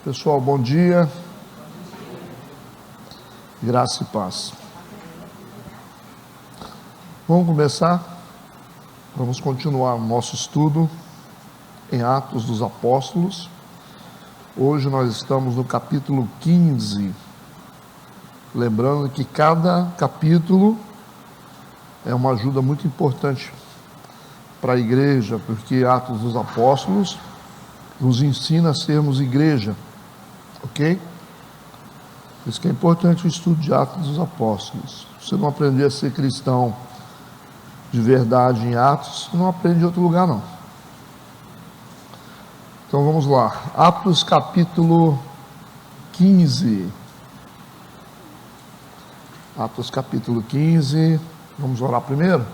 Pessoal, bom dia, graça e paz. Vamos começar, vamos continuar o nosso estudo em Atos dos Apóstolos. Hoje nós estamos no capítulo 15, lembrando que cada capítulo é uma ajuda muito importante para a igreja, porque Atos dos Apóstolos nos ensina a sermos igreja. Ok? Por isso que é importante o estudo de Atos dos Apóstolos. Se você não aprender a ser cristão de verdade em Atos, você não aprende em outro lugar não. Então vamos lá. Atos capítulo 15. Atos capítulo 15. Vamos orar primeiro?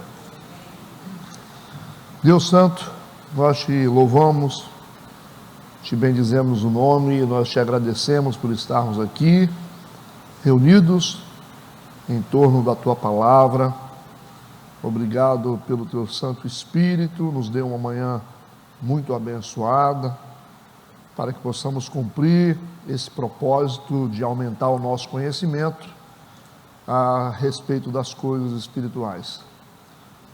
Deus Santo, nós te louvamos, te bendizemos o nome e nós te agradecemos por estarmos aqui, reunidos em torno da tua palavra. Obrigado pelo teu Santo Espírito, nos dê uma manhã muito abençoada, para que possamos cumprir esse propósito de aumentar o nosso conhecimento a respeito das coisas espirituais.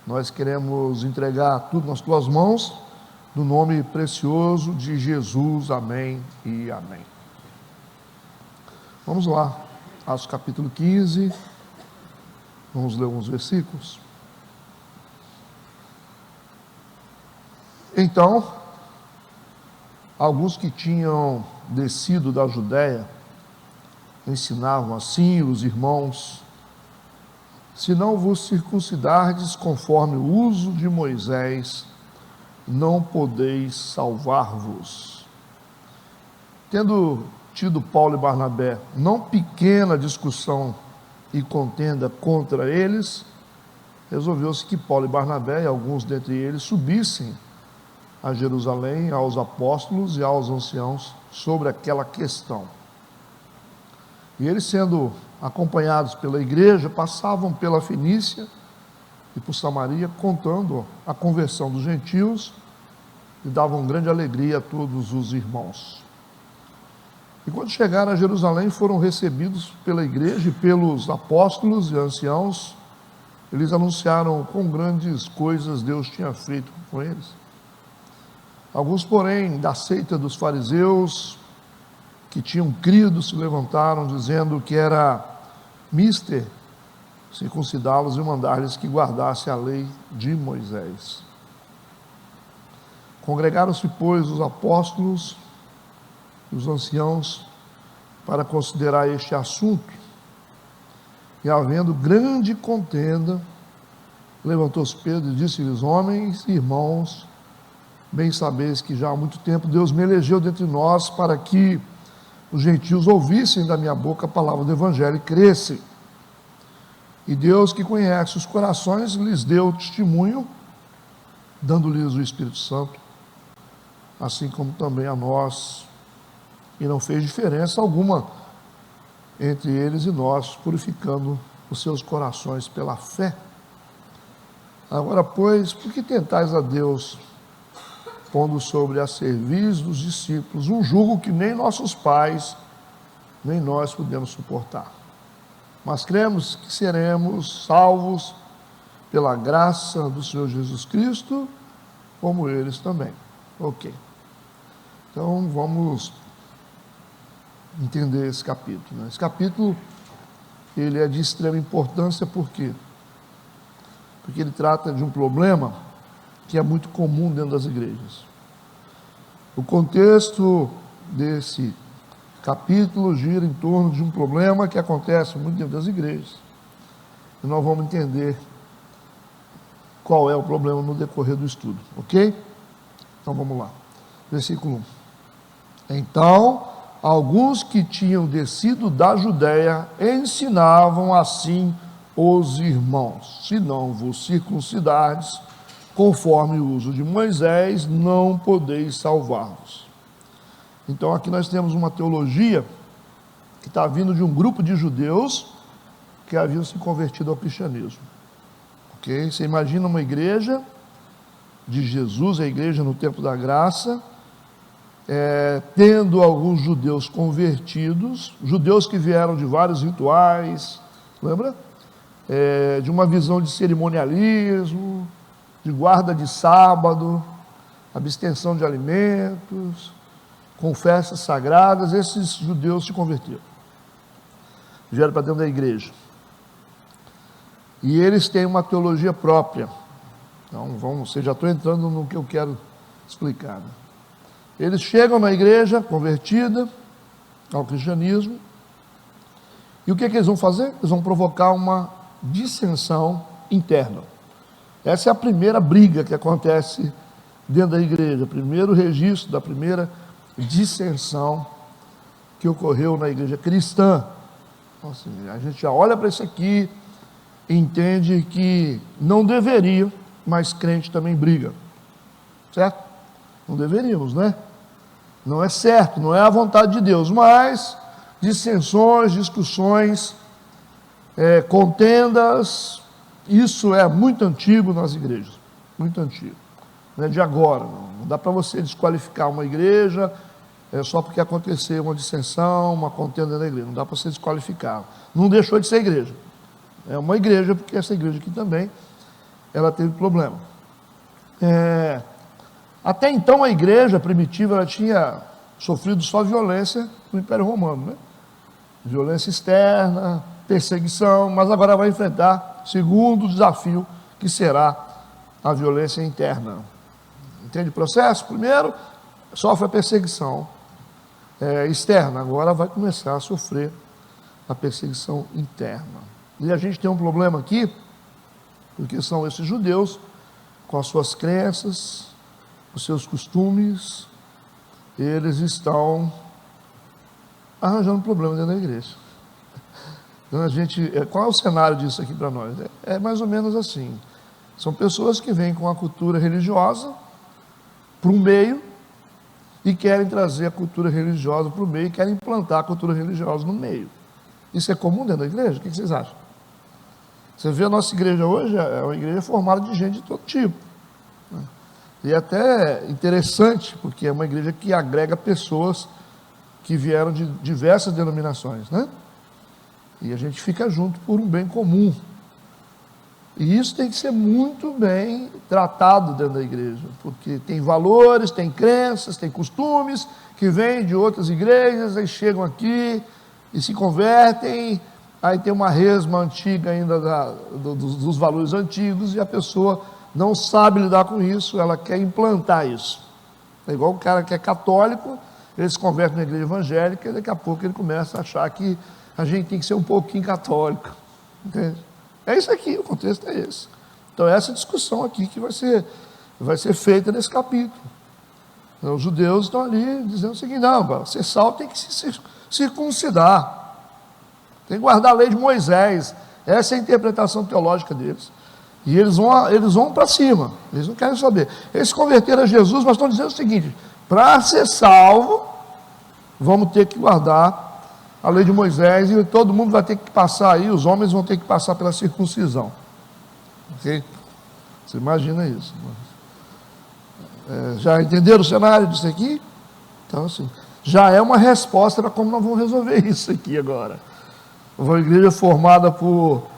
Nós queremos entregar tudo nas tuas mãos, no nome precioso de Jesus, amém e amém. Vamos lá, Atos capítulo 15, vamos ler alguns versículos. Então, alguns que tinham descido da Judéia, ensinavam assim os irmãos: se não vos circuncidardes conforme o uso de Moisés, não podeis salvar-vos. Tendo tido Paulo e Barnabé não pequena discussão e contenda contra eles, resolveu-se que Paulo e Barnabé e alguns dentre eles subissem a Jerusalém aos apóstolos e aos anciãos sobre aquela questão. E eles, sendo acompanhados pela igreja, passavam pela Fenícia e por Samaria, contando a conversão dos gentios, e davam grande alegria a todos os irmãos. E quando chegaram a Jerusalém, foram recebidos pela igreja e pelos apóstolos e anciãos. Eles anunciaram quão grandes coisas Deus tinha feito com eles. Alguns, porém, da seita dos fariseus, que tinham crido, se levantaram, dizendo que era mister circuncidá-los e mandar-lhes que guardassem a lei de Moisés. Congregaram-se, pois, os apóstolos e os anciãos para considerar este assunto, e havendo grande contenda, levantou-se Pedro e disse-lhes: homens e irmãos, bem sabeis que já há muito tempo Deus me elegeu dentre nós para que os gentios ouvissem da minha boca a palavra do evangelho e crescem. E Deus, que conhece os corações, lhes deu testemunho, dando-lhes o Espírito Santo, assim como também a nós, e não fez diferença alguma entre eles e nós, purificando os seus corações pela fé. Agora, pois, por que tentais a Deus, pondo sobre a cerviz dos discípulos um jugo que nem nossos pais, nem nós podemos suportar? Mas cremos que seremos salvos pela graça do Senhor Jesus Cristo, como eles também. Ok. Então vamos entender esse capítulo. Esse capítulo, ele é de extrema importância, por quê? Porque ele trata de um problema que é muito comum dentro das igrejas. O contexto desse capítulo gira em torno de um problema que acontece muito dentro das igrejas. E nós vamos entender qual é o problema no decorrer do estudo, ok? Então vamos lá. Versículo 1. Então, alguns que tinham descido da Judéia ensinavam assim os irmãos: se não vos circuncidardes conforme o uso de Moisés, não podeis salvar-vos. Então aqui nós temos uma teologia que está vindo de um grupo de judeus que haviam se convertido ao cristianismo. Ok? Você imagina uma igreja de Jesus, a igreja no tempo da graça, tendo alguns judeus convertidos, judeus que vieram de vários rituais, lembra? De uma visão de cerimonialismo, de guarda de sábado, abstenção de alimentos, com festas sagradas. Esses judeus se converteram, vieram para dentro da igreja, e eles têm uma teologia própria. Então, você já estou entrando no que eu quero explicar, né? Eles chegam na igreja convertida ao cristianismo, e o que eles vão fazer? Eles vão provocar uma dissensão interna. Essa é a primeira briga que acontece dentro da igreja, o primeiro registro da primeira dissensão que ocorreu na igreja cristã. Então, assim, a gente já olha para isso aqui e entende que não deveria, mas crente também briga, certo? Não deveríamos, né? Não é certo, não é a vontade de Deus, mas dissensões, discussões, contendas, isso é muito antigo nas igrejas, muito antigo, não é de agora, não dá para você desqualificar uma igreja só porque aconteceu uma dissensão, uma contenda na igreja, não dá para você desqualificar, não deixou de ser igreja, é uma igreja, porque essa igreja aqui também, ela teve problema. Até então a igreja primitiva, ela tinha sofrido só violência no Império Romano, né? Violência externa, perseguição, mas agora vai enfrentar o segundo desafio, que será a violência interna. Entende o processo? Primeiro, sofre a perseguição externa, agora vai começar a sofrer a perseguição interna. E a gente tem um problema aqui, porque são esses judeus, com as suas crenças, os seus costumes, eles estão arranjando problema dentro da igreja. Então qual é o cenário disso aqui para nós? É mais ou menos assim, são pessoas que vêm com a cultura religiosa para o meio, e querem trazer a cultura religiosa para o meio, e querem implantar a cultura religiosa no meio. Isso é comum dentro da igreja? O que vocês acham? Você vê a nossa igreja hoje, é uma igreja formada de gente de todo tipo, né? E é até interessante, porque é uma igreja que agrega pessoas que vieram de diversas denominações, né? E a gente fica junto por um bem comum. E isso tem que ser muito bem tratado dentro da igreja, porque tem valores, tem crenças, tem costumes que vêm de outras igrejas, aí chegam aqui e se convertem, aí tem uma resma antiga ainda dos valores antigos, e a pessoa não sabe lidar com isso, ela quer implantar isso. É igual o cara que é católico, ele se converte na igreja evangélica, e daqui a pouco ele começa a achar que a gente tem que ser um pouquinho católico, entende? É isso aqui, o contexto é esse. Então essa discussão aqui que vai ser feita nesse capítulo. Então, os judeus estão ali dizendo o seguinte: não, para ser salvo tem que se circuncidar, tem que guardar a lei de Moisés. Essa é a interpretação teológica deles. E eles vão para cima, eles não querem saber. Eles se converteram a Jesus, mas estão dizendo o seguinte: para ser salvo, vamos ter que guardar a lei de Moisés, e todo mundo vai ter que passar aí, os homens vão ter que passar pela circuncisão. Ok? Você imagina isso. Já entenderam o cenário disso aqui? Então, assim, já é uma resposta para como nós vamos resolver isso aqui agora. Uma igreja formada por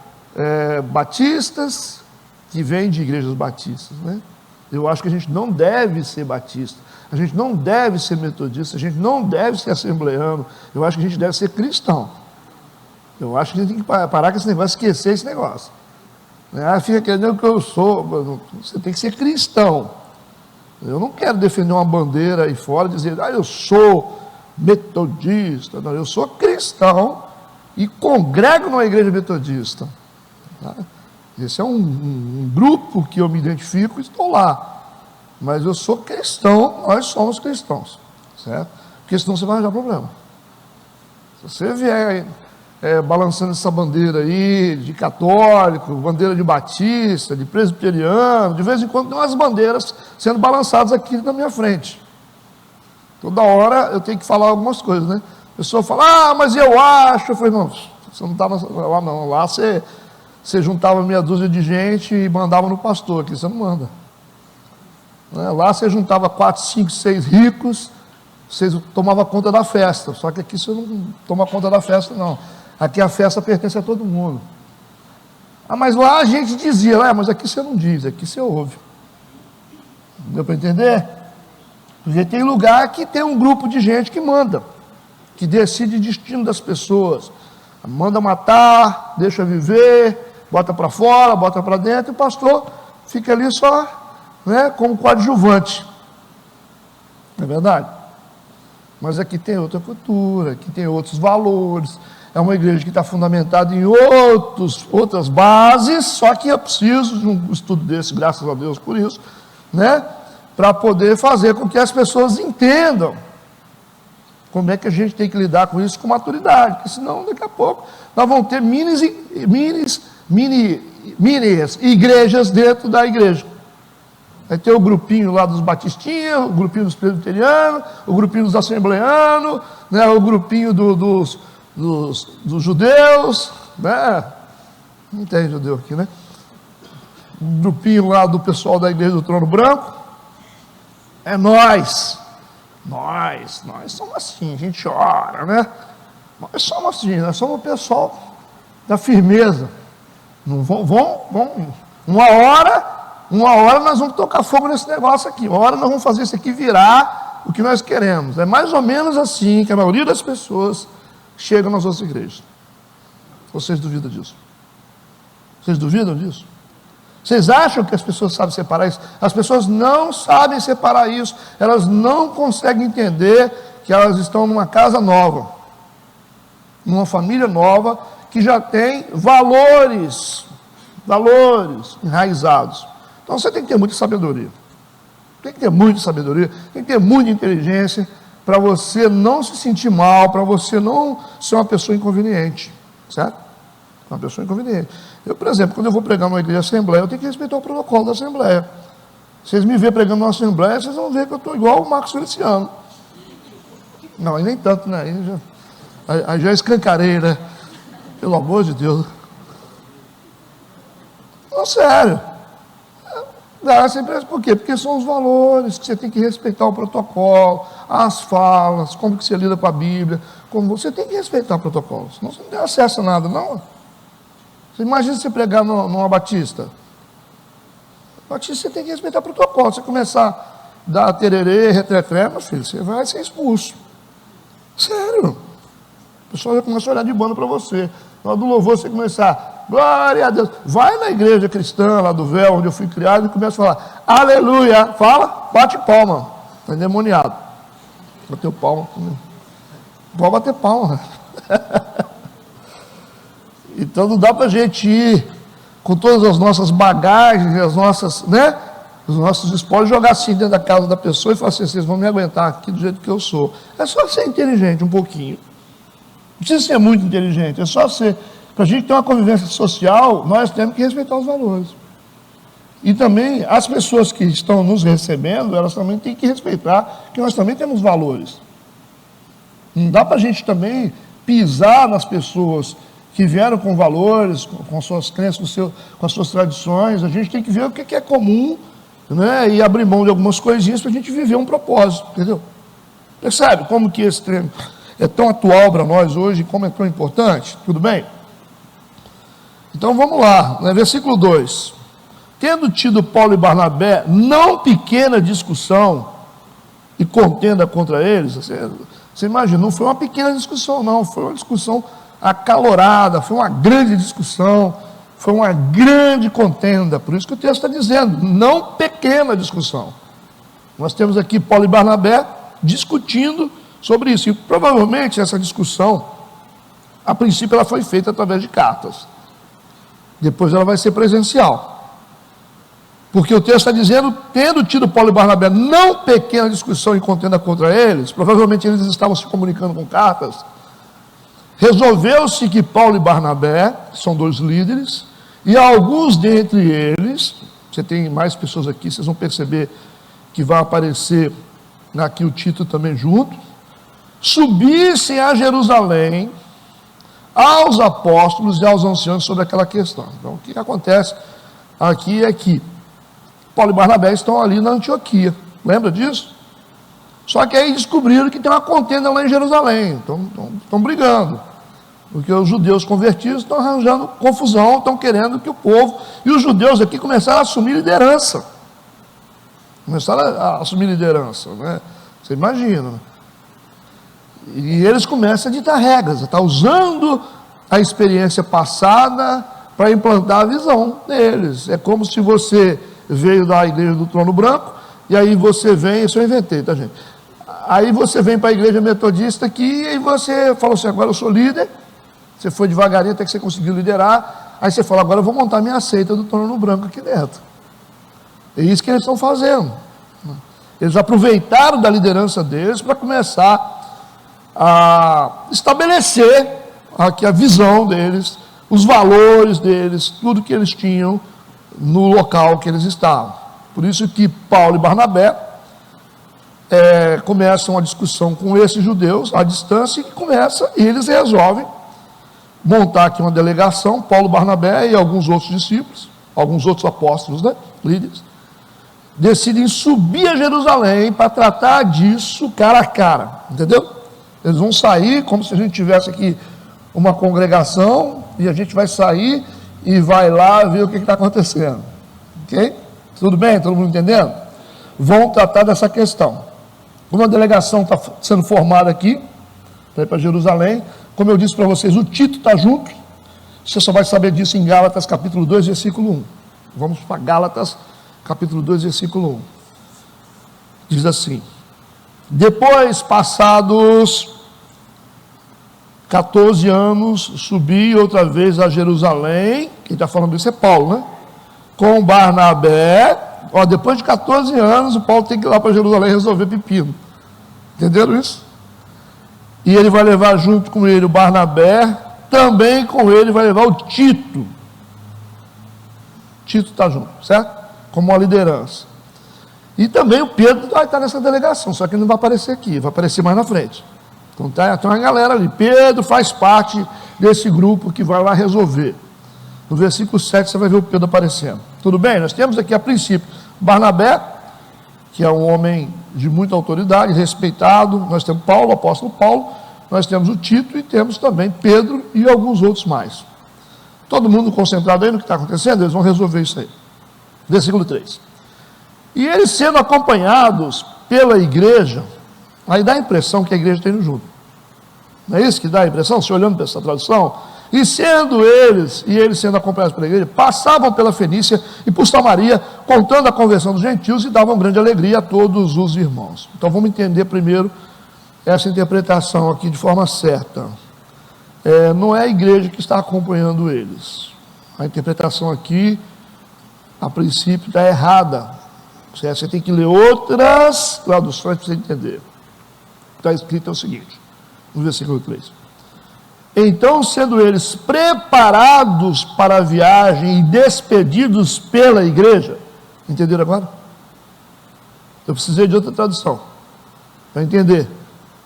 batistas, que vêm de igrejas batistas, né? Eu acho que a gente não deve ser batista, a gente não deve ser metodista, a gente não deve ser assembleano, eu acho que a gente deve ser cristão. Eu acho que a gente tem que parar com esse negócio, esquecer esse negócio. Fica querendo que eu sou, você tem que ser cristão. Eu não quero defender uma bandeira aí fora, dizer, eu sou metodista. Não, eu sou cristão e congrego numa igreja metodista. Tá? Esse é um grupo que eu me identifico e estou lá. Mas eu sou cristão, nós somos cristãos, certo? Porque senão você vai arranjar problema. Se você vier balançando essa bandeira aí, de católico, bandeira de batista, de presbiteriano, de vez em quando tem umas bandeiras sendo balançadas aqui na minha frente. Toda hora eu tenho que falar algumas coisas, né? A pessoa fala, mas eu acho. Eu falei, não, você não estava lá não, lá você juntava meia dúzia de gente e mandava no pastor, aqui você não manda. Lá você juntava 4, 5, 6 ricos vocês tomavam conta da festa, só que aqui você não toma conta da festa, não. Aqui a festa pertence a todo mundo. Ah, mas lá a gente dizia, mas aqui você não diz, aqui você ouve. Deu para entender? Porque tem lugar que tem um grupo de gente que manda, que decide o destino das pessoas. Manda matar, deixa viver, bota para fora, bota para dentro, e o pastor fica ali só, como coadjuvante. Não é verdade? Mas aqui tem outra cultura, aqui tem outros valores. É uma igreja que está fundamentada em outras bases, só que é preciso de um estudo desse, graças a Deus por isso, para poder fazer com que as pessoas entendam como é que a gente tem que lidar com isso com maturidade, porque senão daqui a pouco nós vamos ter mini igrejas dentro da igreja. Vai ter o grupinho lá dos batistinhas, o grupinho dos presbiterianos, o grupinho dos assembleanos, o grupinho dos judeus, não tem judeu aqui, o grupinho lá do pessoal da igreja do Trono Branco. É nós somos assim, a gente ora, nós somos assim, nós somos o pessoal da firmeza. Não vão, uma hora nós vamos tocar fogo nesse negócio aqui, uma hora nós vamos fazer isso aqui virar o que nós queremos. É mais ou menos assim que a maioria das pessoas chegam nas outras igrejas. Vocês duvidam disso? Vocês duvidam disso? Vocês acham que as pessoas sabem separar isso? As pessoas não sabem separar isso. Elas não conseguem entender que elas estão numa casa nova, numa família nova, que já tem valores enraizados. Então você tem que ter muita sabedoria. Tem que ter muita sabedoria, tem que ter muita inteligência, para você não se sentir mal, para você não ser uma pessoa inconveniente, certo? Uma pessoa inconveniente. Eu, por exemplo, quando eu vou pregar numa igreja de assembleia, eu tenho que respeitar o protocolo da assembleia. Vocês me verem pregando numa assembleia, vocês vão ver que eu estou igual o Marcos Feliciano. Não, aí nem tanto, Aí já escancarei, Pelo amor de Deus. Não, sério. Por quê? Porque são os valores que você tem que respeitar o protocolo, as falas, como que você lida com a Bíblia, como você tem que respeitar o protocolo, senão você não tem acesso a nada, não. Você imagina você pregar numa batista. Batista você tem que respeitar o protocolo. Você começar a dar tererê, retretré, meu filho, você vai ser expulso. Sério. O pessoal já começa a olhar de banda para você. Na hora do louvor você começar, glória a Deus. Vai na igreja cristã, lá do véu, onde eu fui criado, e começa a falar, aleluia. Fala, bate palma. Está endemoniado. Bateu palma. Pode bater palma. Então não dá para a gente ir com todas as nossas bagagens, os nossos espólios, jogar assim dentro da casa da pessoa e falar assim, vocês vão me aguentar aqui do jeito que eu sou. É só ser inteligente um pouquinho. Não precisa ser muito inteligente, é só ser. Para a gente ter uma convivência social, nós temos que respeitar os valores. E também, as pessoas que estão nos recebendo, elas também têm que respeitar que nós também temos valores. Não dá para a gente também pisar nas pessoas que vieram com valores, com suas crenças, com as suas tradições. A gente tem que ver o que é comum, e abrir mão de algumas coisinhas para a gente viver um propósito, entendeu? Percebe como que esse treino é tão atual para nós hoje, como é tão importante? Tudo bem? Então vamos lá, versículo 2. Tendo tido Paulo e Barnabé não pequena discussão e contenda contra eles, você imagina, não foi uma pequena discussão não, foi uma discussão acalorada, foi uma grande discussão, foi uma grande contenda. Por isso que o texto está dizendo, não pequena discussão. Nós temos aqui Paulo e Barnabé discutindo sobre isso, e provavelmente essa discussão, a princípio ela foi feita através de cartas, depois ela vai ser presencial, porque o texto está dizendo, tendo tido Paulo e Barnabé não pequena discussão e contenda contra eles, provavelmente eles estavam se comunicando com cartas. Resolveu-se que Paulo e Barnabé, que são dois líderes, e alguns dentre eles, você tem mais pessoas aqui, vocês vão perceber que vai aparecer aqui o título também junto, subissem a Jerusalém aos apóstolos e aos anciãos sobre aquela questão. Então o que acontece aqui é que Paulo e Barnabé estão ali na Antioquia, lembra disso? Só que aí descobriram que tem uma contenda lá em Jerusalém, estão brigando, porque os judeus convertidos estão arranjando confusão, estão querendo que o povo, e os judeus aqui começaram a assumir liderança, né? Você imagina, né? E eles começam a ditar regras, está usando a experiência passada para implantar a visão deles. É como se você veio da igreja do Trono Branco, e aí você vem, isso eu inventei, tá, gente? Aí você vem para a igreja metodista aqui, e você falou assim, agora eu sou líder, você foi devagarinho até que você conseguiu liderar, aí você fala, agora eu vou montar minha seita do Trono Branco aqui dentro. É isso que eles estão fazendo. Eles aproveitaram da liderança deles para começar a estabelecer aqui a visão deles, os valores deles, tudo que eles tinham no local que eles estavam. Por isso que Paulo e Barnabé começam a discussão com esses judeus à distância e eles resolvem montar aqui uma delegação, Paulo, Barnabé e alguns outros discípulos, alguns outros apóstolos, né, líderes, decidem subir a Jerusalém para tratar disso cara a cara, entendeu? Eles vão sair como se a gente tivesse aqui uma congregação e a gente vai sair e vai lá ver o que está acontecendo, ok? Tudo bem? Todo mundo entendendo? Vão tratar dessa questão. Uma delegação está sendo formada aqui, para ir para Jerusalém. Como eu disse para vocês, o Tito está junto. Você só vai saber disso em Gálatas capítulo 2, versículo 1. Vamos para Gálatas capítulo 2, versículo 1. Diz assim: depois, passados 14 anos, subi outra vez a Jerusalém. Quem está falando isso é Paulo, né? Com Barnabé. Ó, depois de 14 anos, o Paulo tem que ir lá para Jerusalém resolver pepino. Entenderam isso? E ele vai levar junto com ele o Barnabé, também com ele vai levar o Tito. Tito está junto, certo? Como uma liderança. E também o Pedro vai estar nessa delegação, só que não vai aparecer aqui, vai aparecer mais na frente. Então tem uma galera ali. Pedro faz parte desse grupo que vai lá resolver. No versículo 7 você vai ver o Pedro aparecendo. Tudo bem? Nós temos aqui a princípio Barnabé, que é um homem de muita autoridade, respeitado. Nós temos Paulo, o apóstolo Paulo. Nós temos o Tito e temos também Pedro e alguns outros mais. Todo mundo concentrado aí no que está acontecendo, eles vão resolver isso aí. Versículo 3. E eles sendo acompanhados pela igreja, aí dá a impressão que a igreja está indo junto. Não é isso que dá a impressão? Se olhando para essa tradução, e eles sendo acompanhados pela igreja, passavam pela Fenícia e por Samaria, contando a conversão dos gentios e davam grande alegria a todos os irmãos. Então vamos entender primeiro essa interpretação aqui de forma certa. Não é a igreja que está acompanhando eles. A interpretação aqui, a princípio, está errada. Você tem que ler outras traduções para você entender. Está escrito o seguinte, no versículo 3. Então, sendo eles preparados para a viagem e despedidos pela igreja, entenderam agora? Eu precisei de outra tradução, para entender.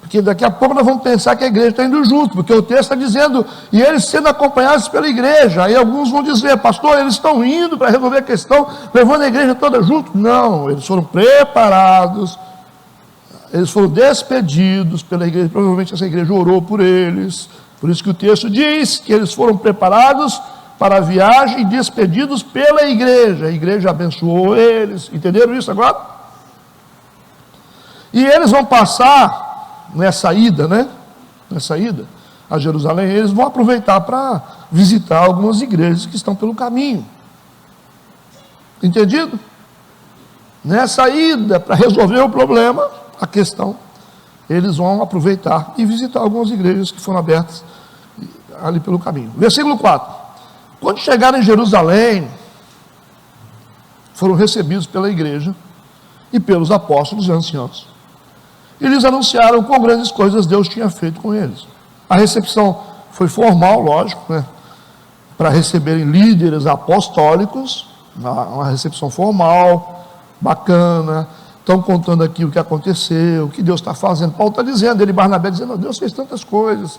Porque daqui a pouco nós vamos pensar que a igreja está indo junto, porque o texto está dizendo, e eles sendo acompanhados pela igreja. Aí alguns vão dizer, pastor, eles estão indo para resolver a questão, levando a igreja toda junto. Não, eles foram preparados, eles foram despedidos pela igreja, provavelmente essa igreja orou por eles. Por isso que o texto diz que eles foram preparados para a viagem e despedidos pela igreja. A igreja abençoou eles. Entenderam isso agora? E eles vão passar nessa ida, né? Nessa ida a Jerusalém, eles vão aproveitar para visitar algumas igrejas que estão pelo caminho. Entendido? Nessa ida, para resolver o problema, a questão, eles vão aproveitar e visitar algumas igrejas que foram abertas ali pelo caminho. Versículo 4. Quando chegaram em Jerusalém, foram recebidos pela igreja e pelos apóstolos e anciãos. E lhes anunciaram quão grandes coisas Deus tinha feito com eles. A recepção foi formal, lógico, né? Para receberem líderes apostólicos, uma recepção formal, bacana. Estão contando aqui o que aconteceu, o que Deus está fazendo. Paulo está dizendo, ele e Barnabé dizendo, Deus fez tantas coisas,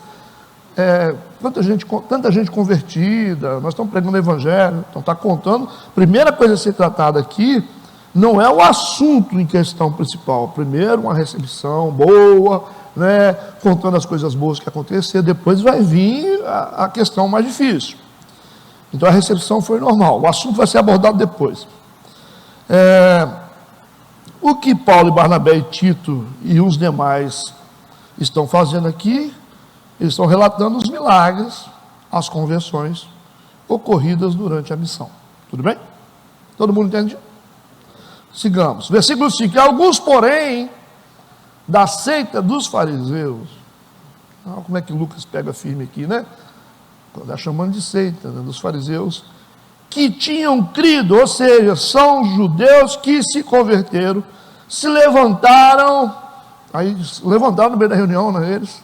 tanta gente convertida, nós estamos pregando o evangelho, então está contando. Primeira coisa a ser tratada aqui não é o assunto em questão principal. Primeiro, uma recepção boa, né, contando as coisas boas que aconteceram, depois vai vir a questão mais difícil. Então a recepção foi normal, o assunto vai ser abordado depois. O que Paulo e Barnabé e Tito e os demais estão fazendo aqui, eles estão relatando os milagres, as conversões ocorridas durante a missão. Tudo bem? Todo mundo entende? Sigamos. Versículo 5. Alguns, porém, da seita dos fariseus. Como é que Lucas pega firme aqui, né? Está chamando de seita, né, dos fariseus, que tinham crido, ou seja, são judeus que se converteram, se levantaram, aí levantaram no meio da reunião, né, eles,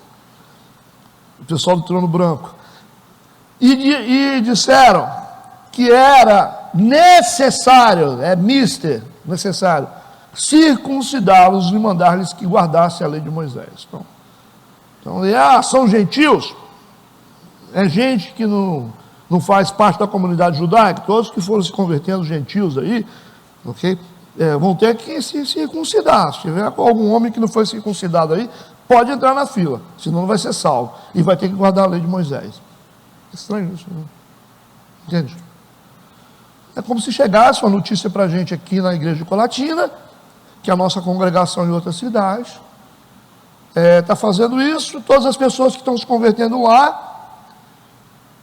o pessoal do trono branco, e disseram que era necessário, necessário, circuncidá-los e mandar-lhes que guardassem a lei de Moisés. Então são gentios, é gente que não faz parte da comunidade judaica, todos que foram se convertendo, gentios aí, ok? Vão ter que se circuncidar. Se tiver algum homem que não foi circuncidado aí, pode entrar na fila, senão não vai ser salvo, e vai ter que guardar a lei de Moisés. Estranho isso, né? Entende? É como se chegasse uma notícia para a gente aqui na igreja de Colatina, que a nossa congregação em outra cidade está fazendo isso, todas as pessoas que estão se convertendo lá,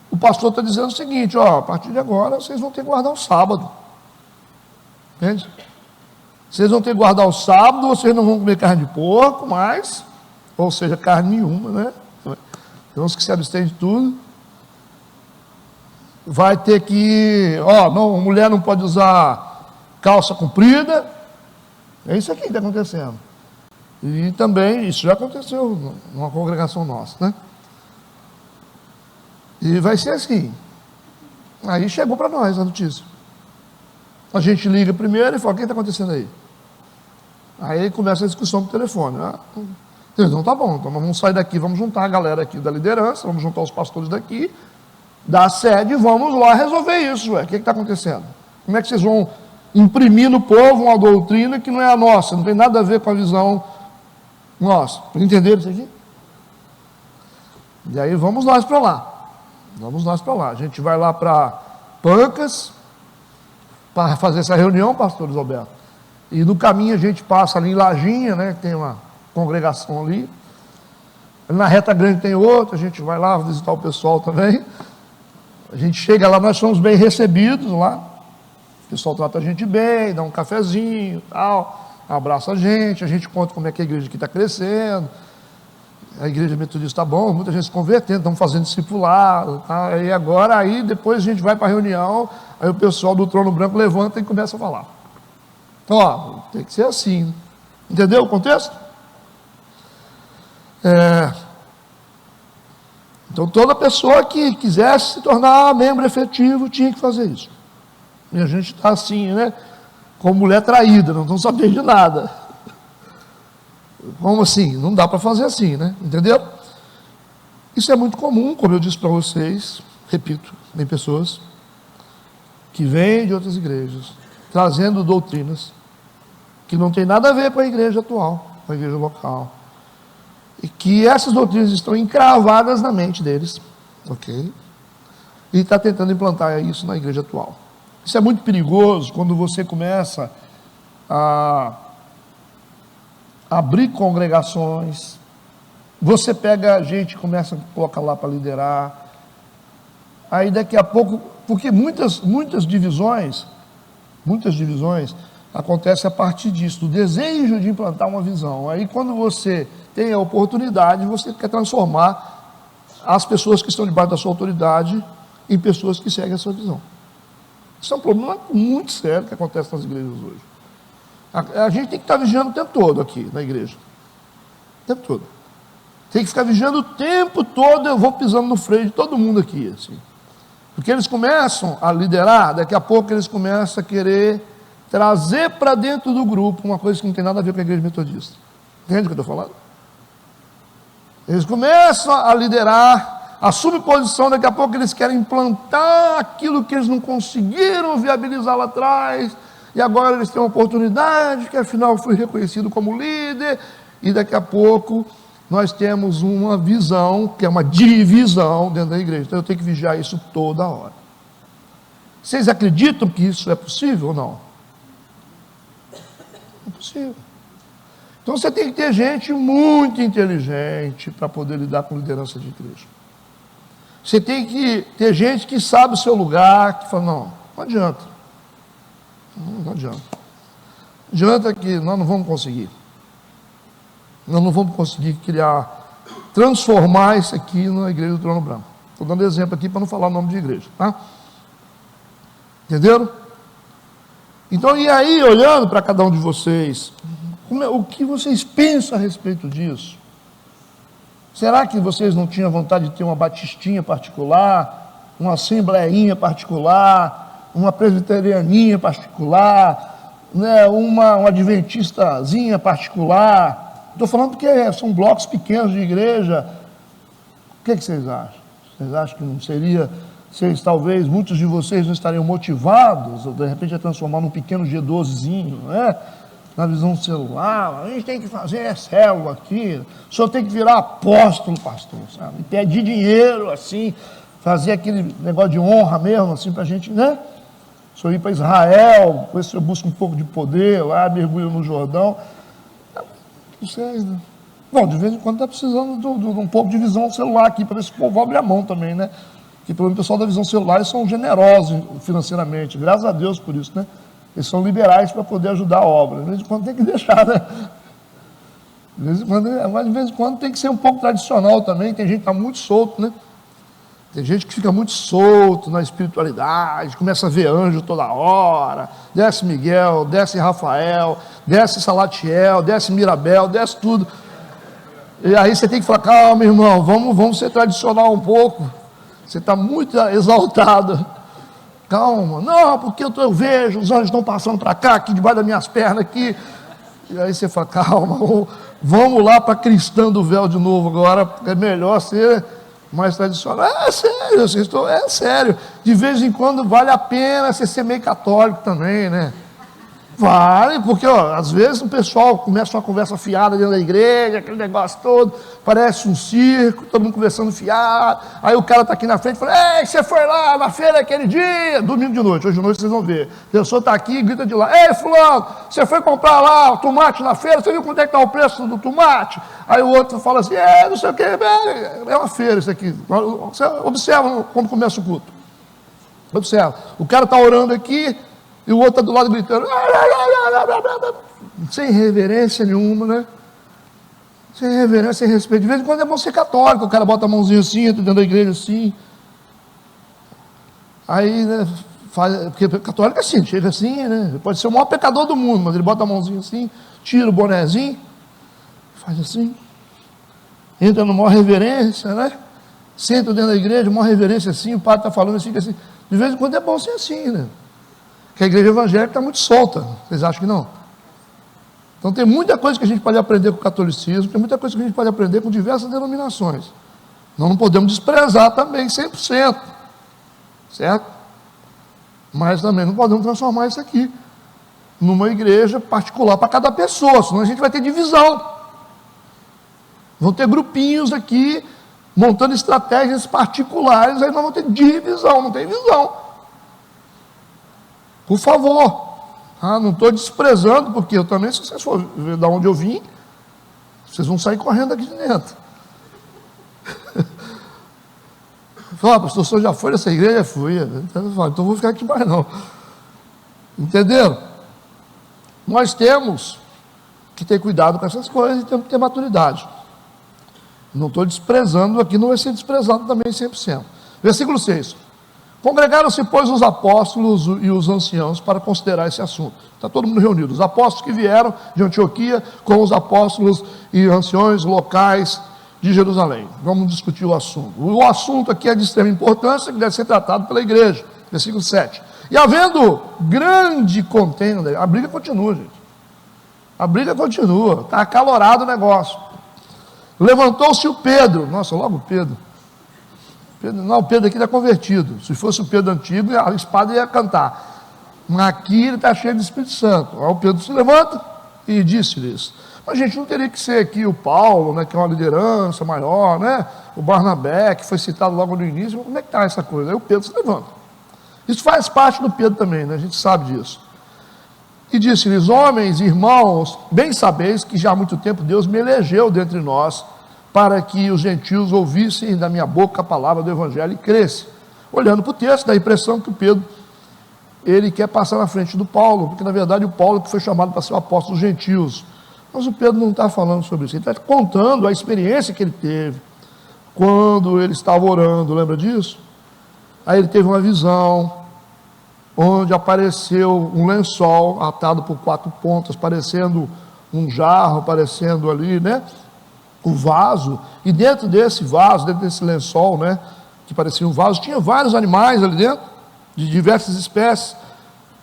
o pastor está dizendo o seguinte, a partir de agora vocês vão ter que guardar o sábado. Entende? Vocês vão ter que guardar o sábado, vocês não vão comer carne de porco mais, ou seja, carne nenhuma, né? Tem uns que se abstêm de tudo. Vai ter que, não, mulher não pode usar calça comprida. É isso aqui que está acontecendo. E também, isso já aconteceu numa congregação nossa, né? E vai ser assim. Aí chegou para nós a notícia. A gente liga primeiro e fala, o que está acontecendo aí? Aí começa a discussão por telefone. Então tá bom, então vamos sair daqui, vamos juntar a galera aqui da liderança, vamos juntar os pastores daqui, da sede, vamos lá resolver isso. O que está acontecendo? Como é que vocês vão imprimir no povo uma doutrina que não é a nossa, não tem nada a ver com a visão nossa? Entenderam isso aqui? E aí vamos nós para lá. A gente vai lá para Pancas para fazer essa reunião, pastor Alberto. E no caminho a gente passa ali em Lajinha, né? Tem uma congregação ali. Na Reta Grande tem outra, a gente vai lá visitar o pessoal também. A gente chega lá, nós somos bem recebidos lá. O pessoal trata a gente bem, dá um cafezinho, tal, abraça a gente conta como é que a igreja aqui está crescendo. A igreja metodista está bom, muita gente se convertendo, estamos fazendo discipulado, tá? E agora, depois a gente vai para a reunião, aí o pessoal do trono branco levanta e começa a falar. Tem que ser assim. Entendeu o contexto? Então, toda pessoa que quisesse se tornar membro efetivo tinha que fazer isso. E a gente está assim, né? Como mulher traída, não estão sabendo de nada. Como assim? Não dá para fazer assim, né? Entendeu? Isso é muito comum, como eu disse para vocês, repito, tem pessoas que vêm de outras igrejas, trazendo doutrinas que não tem nada a ver com a igreja atual, com a igreja local. E que essas doutrinas estão encravadas na mente deles, ok? E está tentando implantar isso na igreja atual. Isso é muito perigoso quando você começa a abrir congregações, você pega a gente e começa a colocar lá para liderar, aí daqui a pouco, porque muitas divisões acontecem a partir disso, do desejo de implantar uma visão. Aí quando você tem a oportunidade, você quer transformar as pessoas que estão debaixo da sua autoridade em pessoas que seguem a sua visão. Isso é um problema muito sério que acontece nas igrejas hoje. A gente tem que estar vigiando o tempo todo aqui na igreja. O tempo todo. Tem que ficar vigiando o tempo todo, eu vou pisando no freio de todo mundo aqui, assim. Porque eles começam a liderar, daqui a pouco eles começam a querer trazer para dentro do grupo uma coisa que não tem nada a ver com a igreja metodista. Entende o que eu estou falando? Eles começam a liderar, assumem posição, daqui a pouco eles querem implantar aquilo que eles não conseguiram viabilizar lá atrás, e agora eles têm uma oportunidade, que afinal eu fui reconhecido como líder, e daqui a pouco nós temos uma visão, que é uma divisão dentro da igreja. Então eu tenho que vigiar isso toda hora. Vocês acreditam que isso é possível ou não? Não é possível. Então você tem que ter gente muito inteligente para poder lidar com liderança de igreja. Você tem que ter gente que sabe o seu lugar, que fala, não adianta. Não adianta. Não adianta que nós não vamos conseguir. Nós não vamos conseguir transformar isso aqui na igreja do Trono Branco. Estou dando exemplo aqui para não falar o nome de igreja, tá? Entenderam? Então, e aí, olhando para cada um de vocês, o que vocês pensam a respeito disso? Será que vocês não tinham vontade de ter uma batistinha particular, uma assembleinha particular, uma presbiterianinha particular, né, uma adventistazinha particular? Estou falando porque são blocos pequenos de igreja. O que vocês acham? Vocês acham que não seria... talvez muitos de vocês não estariam motivados, ou de repente a transformar num pequeno G12zinho, né? Na visão do celular, a gente tem que fazer célula aqui, o senhor tem que virar apóstolo, pastor, sabe? Pedir dinheiro, assim, fazer aquele negócio de honra mesmo, assim, para a gente, né? O senhor ir para Israel, depois o senhor busca um pouco de poder, lá, mergulha no Jordão. Não sei, né? Bom, de vez em quando está precisando de um pouco de visão celular aqui, para ver se o povo abre a mão também, né? Que pelo menos o pessoal da visão celular, eles são generosos financeiramente, graças a Deus por isso, né? Eles são liberais para poder ajudar a obra. De vez em quando tem que deixar, né? Mas de vez em quando tem que ser um pouco tradicional também. Tem gente que está muito solto, né? Tem gente que fica muito solto na espiritualidade, começa a ver anjo toda hora, desce Miguel, desce Rafael, desce Salatiel, desce Mirabel, desce tudo. E aí você tem que falar, calma, irmão, vamos ser tradicional um pouco. Você está muito exaltado. Calma. Não, porque eu vejo, os anjos estão passando para cá, aqui debaixo das minhas pernas, aqui. E aí você fala, calma, vamos lá para cristã do véu de novo agora, porque é melhor ser mais tradicional. É sério, é sério. De vez em quando vale a pena você ser meio católico também, né? Vale, porque às vezes o pessoal começa uma conversa fiada dentro da igreja, aquele negócio todo, parece um circo, todo mundo conversando fiado, aí o cara está aqui na frente e fala, ei, você foi lá na feira aquele dia, domingo de noite, hoje de noite vocês vão ver, a pessoa está aqui e grita de lá, ei fulano, você foi comprar lá o tomate na feira, você viu quanto é que está o preço do tomate? Aí o outro fala assim, não sei o que, é uma feira isso aqui, você observa como começa o culto, observa, o cara está orando aqui, e o outro está do lado gritando, sem reverência nenhuma, né? Sem reverência, sem respeito. De vez em quando é bom ser católico, o cara bota a mãozinha assim, entra dentro da igreja assim. Aí, né, porque católico é assim, chega assim, né? Ele pode ser o maior pecador do mundo, mas ele bota a mãozinha assim, tira o bonezinho, faz assim, entra numa maior reverência, né? Senta dentro da igreja, maior reverência assim, o padre está falando assim, assim. De vez em quando é bom ser assim, né? Que a igreja evangélica está muito solta, vocês acham que não? Então tem muita coisa que a gente pode aprender com o catolicismo, tem muita coisa que a gente pode aprender com diversas denominações. Nós não podemos desprezar também 100%, certo? Mas também não podemos transformar isso aqui numa igreja particular para cada pessoa, senão a gente vai ter divisão. Vão ter grupinhos aqui, montando estratégias particulares, aí nós vamos ter divisão, não tem visão. Por favor, não estou desprezando, porque eu também, se vocês forem ver de onde eu vim, vocês vão sair correndo aqui de dentro. Fala, pastor, o senhor já foi nessa igreja? Fui. Então vou ficar aqui mais não. Entenderam? Nós temos que ter cuidado com essas coisas e temos que ter maturidade. Não estou desprezando aqui, não vai ser desprezado também 100%. Versículo 6. Congregaram-se, pois, os apóstolos e os anciãos para considerar esse assunto. Está todo mundo reunido. Os apóstolos que vieram de Antioquia com os apóstolos e anciões locais de Jerusalém. Vamos discutir o assunto. O assunto aqui é de extrema importância, que deve ser tratado pela igreja. Versículo 7. E havendo grande contenda, a briga continua, gente. A briga continua. Está acalorado o negócio. Levantou-se o Pedro. Nossa, logo o Pedro. Não, o Pedro aqui está convertido. Se fosse o Pedro antigo, a espada ia cantar. Mas aqui ele está cheio de Espírito Santo. Aí o Pedro se levanta e disse-lhes. Mas, gente, não teria que ser aqui o Paulo, né, que é uma liderança maior, né? O Barnabé, que foi citado logo no início. Como é que está essa coisa? Aí o Pedro se levanta. Isso faz parte do Pedro também, né? A gente sabe disso. E disse-lhes: homens, irmãos, bem sabeis que já há muito tempo Deus me elegeu dentre nós, para que os gentios ouvissem da minha boca a palavra do Evangelho e crescem. Olhando para o texto, dá a impressão que o Pedro, ele quer passar na frente do Paulo, porque na verdade o Paulo que foi chamado para ser o apóstolo dos gentios. Mas o Pedro não está falando sobre isso, ele está contando a experiência que ele teve, quando ele estava orando, lembra disso? Aí ele teve uma visão, onde apareceu um lençol atado por 4 pontas, parecendo um jarro, parecendo ali, né, o vaso, e dentro desse vaso, dentro desse lençol, né, que parecia um vaso, tinha vários animais ali dentro, de diversas espécies.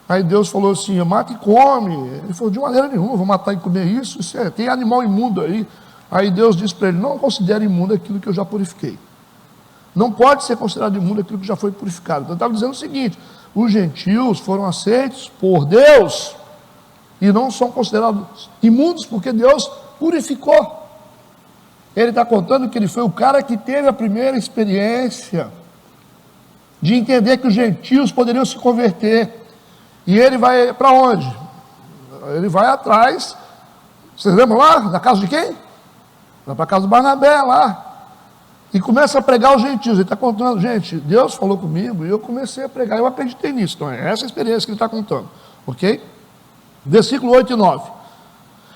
Aí Deus falou assim: mata e come. Ele falou: de maneira nenhuma, vou matar e comer isso, tem animal imundo aí. Aí Deus disse para ele: não considere imundo aquilo que eu já purifiquei. Não pode ser considerado imundo aquilo que já foi purificado. Então, estava dizendo o seguinte: os gentios foram aceitos por Deus e não são considerados imundos porque Deus purificou. Ele está contando que ele foi o cara que teve a primeira experiência de entender que os gentios poderiam se converter. E ele vai para onde? Ele vai atrás, vocês lembram lá? Na casa de quem? Vai para a casa do Barnabé lá. E começa a pregar os gentios. Ele está contando: gente, Deus falou comigo e eu comecei a pregar, eu acreditei nisso. Então é essa a experiência que ele está contando, ok? Versículo 8 e 9.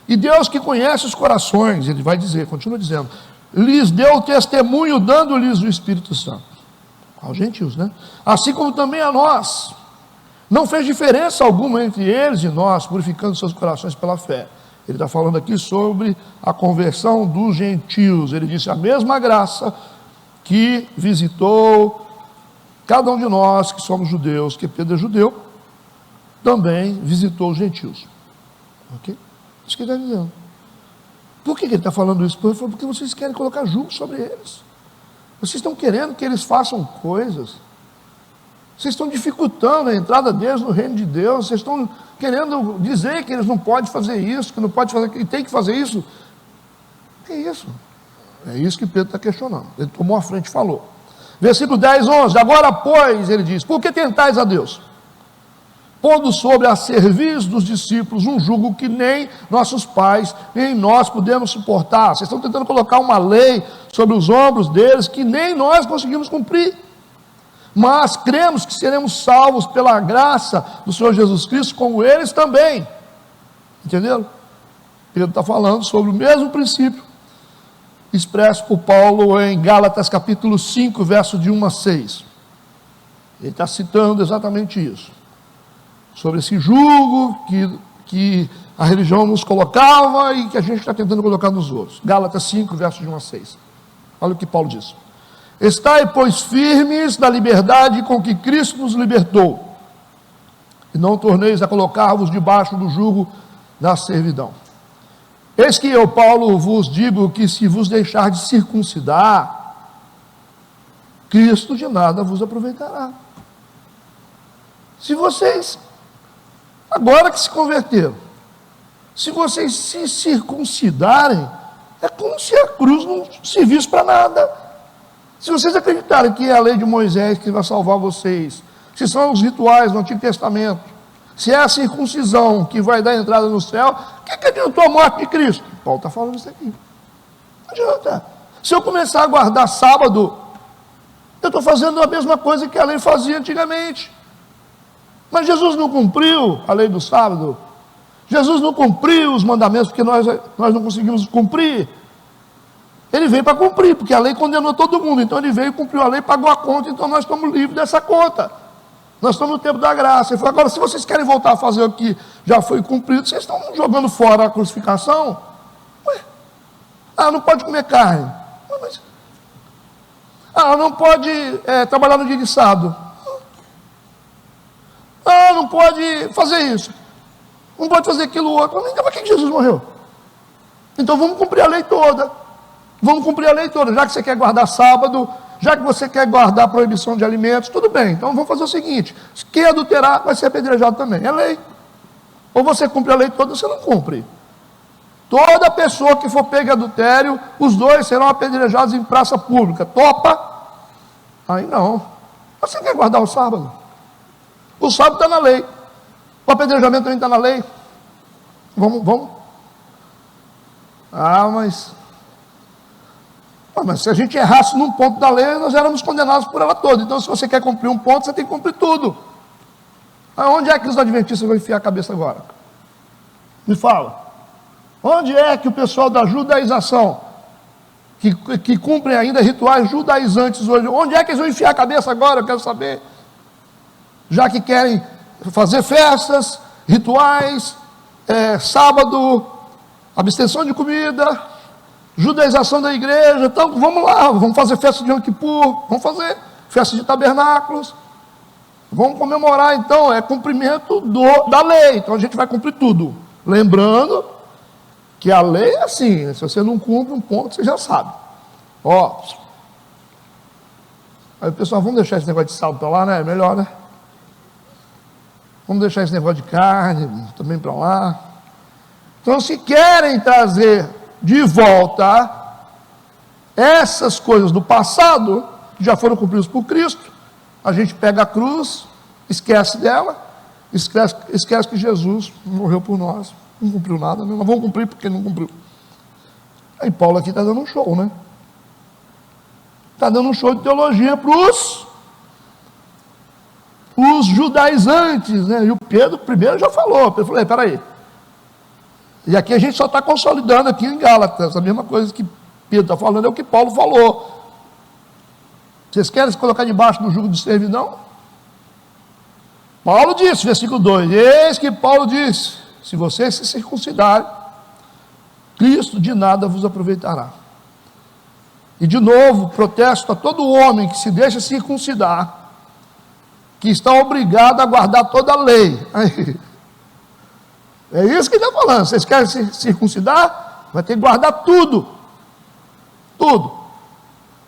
E Deus que conhece os corações, ele vai dizer, continua dizendo, lhes deu testemunho, dando-lhes o Espírito Santo. Aos gentios, né? Assim como também a nós. Não fez diferença alguma entre eles e nós, purificando seus corações pela fé. Ele está falando aqui sobre a conversão dos gentios. Ele disse: a mesma graça que visitou cada um de nós que somos judeus, que Pedro é judeu, também visitou os gentios. Ok? Isso que ele está dizendo. Por que ele está falando isso? Porque vocês querem colocar julgo sobre eles. Vocês estão querendo que eles façam coisas. Vocês estão dificultando a entrada deles no reino de Deus. Vocês estão querendo dizer que eles não podem fazer isso, que não pode fazer, que tem que fazer isso. Que isso? É isso que Pedro está questionando. Ele tomou a frente e falou. Versículo 10, 11. Agora, pois, ele diz: por que tentais a Deus? Pondo sobre a serviço dos discípulos um jugo que nem nossos pais, nem nós podemos suportar. Vocês estão tentando colocar uma lei sobre os ombros deles que nem nós conseguimos cumprir. Mas cremos que seremos salvos pela graça do Senhor Jesus Cristo, como eles também. Entenderam? Pedro está falando sobre o mesmo princípio expresso por Paulo em Gálatas capítulo 5, verso de 1 a 6. Ele está citando exatamente isso. Sobre esse jugo que a religião nos colocava e que a gente está tentando colocar nos outros. Gálatas 5, verso de 1 a 6. Olha o que Paulo diz. Estai, pois, firmes na liberdade com que Cristo nos libertou, e não torneis a colocar-vos debaixo do jugo da servidão. Eis que eu, Paulo, vos digo que se vos deixar de circuncidar, Cristo de nada vos aproveitará. Se vocês, agora que se converteram, se vocês se circuncidarem, é como se a cruz não servisse para nada. Se vocês acreditarem que é a lei de Moisés que vai salvar vocês, se são os rituais do Antigo Testamento, se é a circuncisão que vai dar entrada no céu, o que adiantou a morte de Cristo? Paulo está falando isso aqui. Não adianta. Se eu começar a guardar sábado, eu estou fazendo a mesma coisa que a lei fazia antigamente. Mas Jesus não cumpriu a lei do sábado. Jesus não cumpriu os mandamentos porque nós não conseguimos cumprir. Ele veio para cumprir, porque a lei condenou todo mundo. Então ele veio, cumpriu a lei, pagou a conta. Então nós estamos livres dessa conta. Nós estamos no tempo da graça. Ele falou: agora, se vocês querem voltar a fazer o que já foi cumprido, vocês estão jogando fora a crucificação? Ué? Não pode comer carne. Mas... não pode trabalhar no dia de sábado. Não pode fazer isso. Não pode fazer aquilo outro. Então para que Jesus morreu? Então vamos cumprir a lei toda. Vamos cumprir a lei toda. Já que você quer guardar sábado, já que você quer guardar a proibição de alimentos, tudo bem, então vamos fazer o seguinte, quem adulterar vai ser apedrejado também, é lei. Ou você cumpre a lei toda, ou você não cumpre. Toda pessoa que for pega em adultério, os dois serão apedrejados em praça pública. Topa? Aí não. Você quer guardar o sábado? O sábado está na lei. O apedrejamento também está na lei. Vamos. Mas se a gente errasse num ponto da lei, nós éramos condenados por ela toda. Então, se você quer cumprir um ponto, você tem que cumprir tudo. Onde é que os adventistas vão enfiar a cabeça agora? Me fala. Onde é que o pessoal da judaização, que cumprem ainda rituais judaizantes hoje, onde é que eles vão enfiar a cabeça agora? Eu quero saber. Já que querem fazer festas, rituais, sábado, abstenção de comida, judaização da igreja, então vamos lá, vamos fazer festa de Yom Kippur, vamos fazer festa de tabernáculos, vamos comemorar então, cumprimento da lei, então a gente vai cumprir tudo, lembrando que a lei é assim, se você não cumpre um ponto, você já sabe. Aí o pessoal, vamos deixar esse negócio de sábado para lá, né? É melhor, né? Vamos deixar esse negócio de carne também para lá. Então, se querem trazer de volta essas coisas do passado, que já foram cumpridas por Cristo, a gente pega a cruz, esquece dela, esquece que Jesus morreu por nós. Não cumpriu nada, não vamos cumprir porque não cumpriu. Aí Paulo aqui está dando um show, né? Está dando um show de teologia para os judaizantes, né? E o Pedro primeiro já falou. Pedro falou, peraí. E aqui a gente só está consolidando aqui em Gálatas, a mesma coisa que Pedro está falando, é o que Paulo falou. Vocês querem se colocar debaixo do jugo de servidão? Paulo disse, versículo 2, eis que Paulo disse, se vocês se circuncidarem, Cristo de nada vos aproveitará. E de novo, protesto a todo homem que se deixa circuncidar, que está obrigado a guardar toda a lei. É isso que ele está falando. Vocês querem se circuncidar? Vai ter que guardar tudo. Tudo.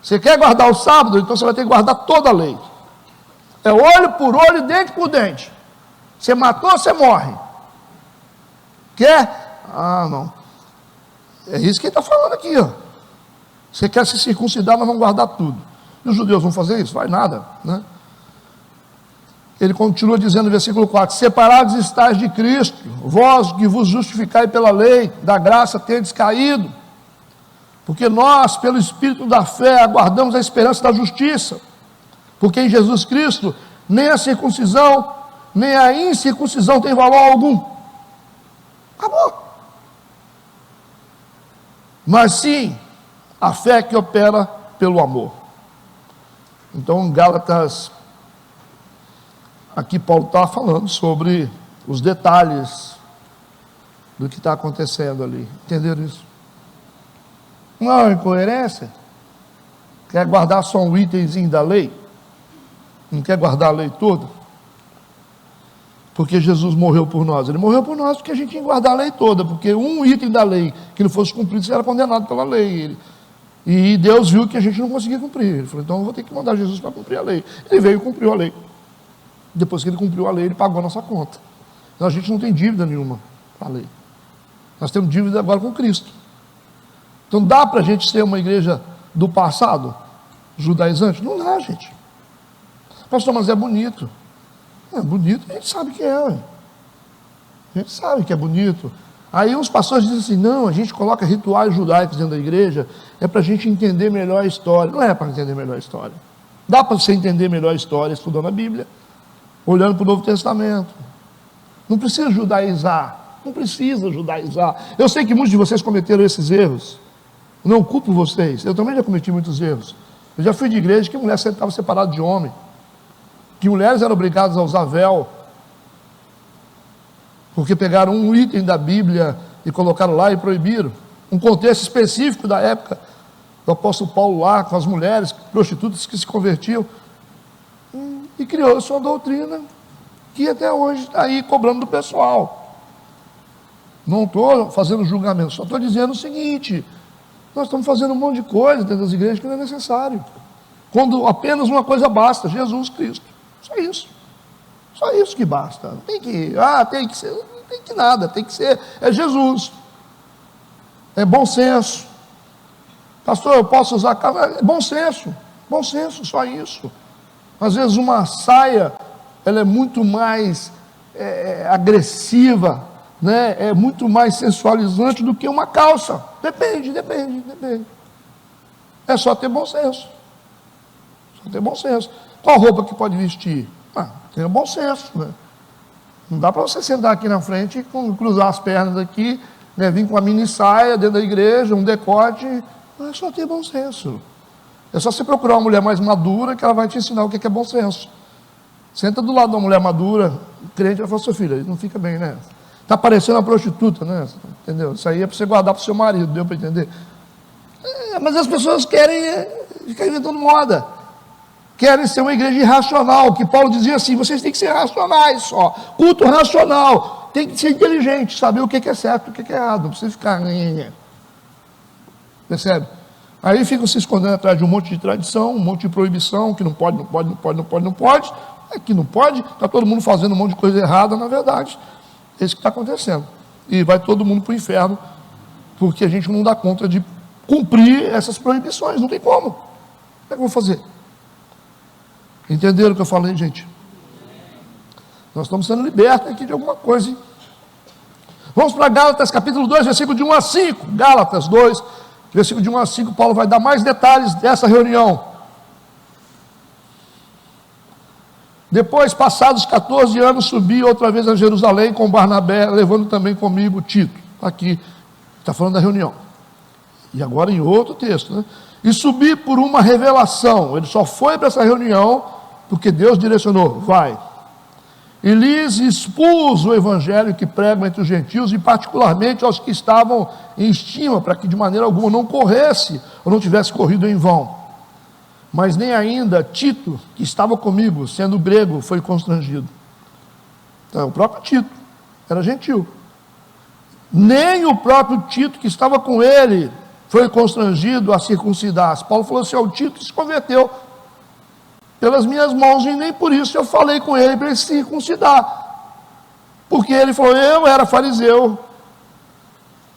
Você quer guardar o sábado? Então você vai ter que guardar toda a lei. É olho por olho, dente por dente. Você matou, você morre. Quer? Não. É isso que ele está falando aqui, ó. Você quer se circuncidar, nós vamos guardar tudo. E os judeus vão fazer isso? Vai nada, né? Ele continua dizendo no versículo 4, separados estáis de Cristo, vós que vos justificai pela lei, da graça tendes caído, porque nós, pelo Espírito da fé, aguardamos a esperança da justiça, porque em Jesus Cristo, nem a circuncisão, nem a incircuncisão tem valor algum. Acabou. Mas sim, a fé que opera pelo amor. Então, Gálatas, aqui Paulo está falando sobre os detalhes do que está acontecendo ali. Entenderam isso? Não é uma incoerência? Quer guardar só um itemzinho da lei? Não quer guardar a lei toda? Porque Jesus morreu por nós. Ele morreu por nós porque a gente tinha que guardar a lei toda, porque um item da lei que não fosse cumprido, você era condenado pela lei. E Deus viu que a gente não conseguia cumprir. Ele falou, então eu vou ter que mandar Jesus para cumprir a lei. Ele veio e cumpriu a lei. Depois que ele cumpriu a lei, ele pagou a nossa conta. Então a gente não tem dívida nenhuma com a lei. Nós temos dívida agora com Cristo. Então dá para a gente ser uma igreja do passado, judaizante? Não dá, gente. Pastor, mas é bonito. É bonito, a gente sabe que é. Ué. A gente sabe que é bonito. Aí uns pastores dizem assim, não, a gente coloca rituais judaicos dentro da igreja, é para a gente entender melhor a história. Não é para entender melhor a história. Dá para você entender melhor a história estudando a Bíblia, olhando para o Novo Testamento. Não precisa judaizar. Não precisa judaizar. Eu sei que muitos de vocês cometeram esses erros. Não culpo vocês. Eu também já cometi muitos erros. Eu já fui de igreja que mulher sempre estava separada de homem. Que mulheres eram obrigadas a usar véu. Porque pegaram um item da Bíblia e colocaram lá e proibiram. Um contexto específico da época do apóstolo Paulo lá, com as mulheres, prostitutas que se convertiam. E criou a sua doutrina, que até hoje está aí cobrando do pessoal. Não estou fazendo julgamento, só estou dizendo o seguinte, nós estamos fazendo um monte de coisa dentro das igrejas que não é necessário. quando apenas uma coisa basta: Jesus Cristo. Só isso. Só isso que basta. Não tem que, tem que ser, não tem que nada, tem que ser, é Jesus. É bom senso. Pastor, eu posso usar casa? É bom senso, só isso. Às vezes uma saia, ela é muito mais agressiva, né? É muito mais sensualizante do que uma calça. Depende. É só ter bom senso. Qual roupa que pode vestir? Tenha bom senso, né? Não dá para você sentar aqui na frente e cruzar as pernas aqui, né? Vir com uma mini saia dentro da igreja, um decote. É só ter bom senso. É só você procurar uma mulher mais madura que ela vai te ensinar o que é bom senso. Senta do lado de uma mulher madura, crente, vai falar: seu filho, não fica bem, né? Está parecendo uma prostituta, né? Entendeu? Isso aí é para você guardar para o seu marido, deu para entender? Mas as pessoas querem ficar inventando moda. Querem ser uma igreja irracional, que Paulo dizia assim: vocês têm que ser racionais só. Culto racional. Tem que ser inteligente, saber o que é certo e o que é errado. Não precisa ficar... Percebe? Aí ficam se escondendo atrás de um monte de tradição, um monte de proibição, que não pode. É que não pode, está todo mundo fazendo um monte de coisa errada, na verdade. É isso que está acontecendo. E vai todo mundo para o inferno, porque a gente não dá conta de cumprir essas proibições. Não tem como. Como é que eu vou fazer? Entenderam o que eu falei, gente? Nós estamos sendo libertos aqui de alguma coisa, hein? Vamos para Gálatas capítulo 2, versículo de 1 a 5. Gálatas 2, versículo de 1 a 5, Paulo vai dar mais detalhes dessa reunião. Depois, passados 14 anos, subi outra vez a Jerusalém com Barnabé, levando também comigo Tito. Aqui, está falando da reunião. E agora em outro texto, né? E subi por uma revelação. Ele só foi para essa reunião porque Deus direcionou: vai. E lhes expus o evangelho que pregam entre os gentios, e particularmente aos que estavam em estima, para que de maneira alguma não corresse ou não tivesse corrido em vão. Mas nem ainda Tito, que estava comigo, sendo grego, foi constrangido. Então, o próprio Tito era gentil. Nem o próprio Tito, que estava com ele, foi constrangido a circuncidar. Paulo falou assim: o Tito se converteu pelas minhas mãos, e nem por isso eu falei com ele para ele se circuncidar. Porque ele falou: eu era fariseu,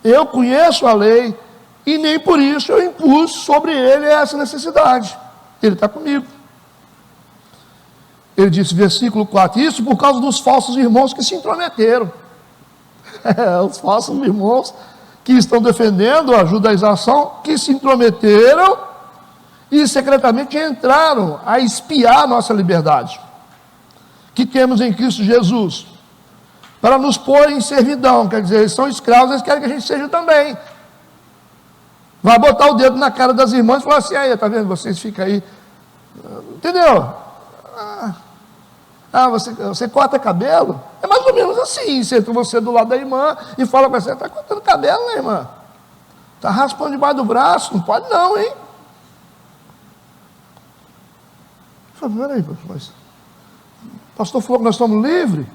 eu conheço a lei, e nem por isso eu impus sobre ele essa necessidade. Ele está comigo. Ele disse, versículo 4, isso por causa dos falsos irmãos que se intrometeram. Os falsos irmãos que estão defendendo a judaização, que se intrometeram e secretamente entraram a espiar a nossa liberdade, que temos em Cristo Jesus, para nos pôr em servidão. Quer dizer, eles são escravos, eles querem que a gente seja também. Vai botar o dedo na cara das irmãs e falar assim: aí, está vendo, vocês ficam aí, entendeu? Você corta cabelo? É mais ou menos assim, senta você do lado da irmã e fala para você: está cortando cabelo, né, irmã? Está raspando debaixo do braço? Não pode não, hein? Eu falei: peraí, mas o pastor falou que nós estamos livres,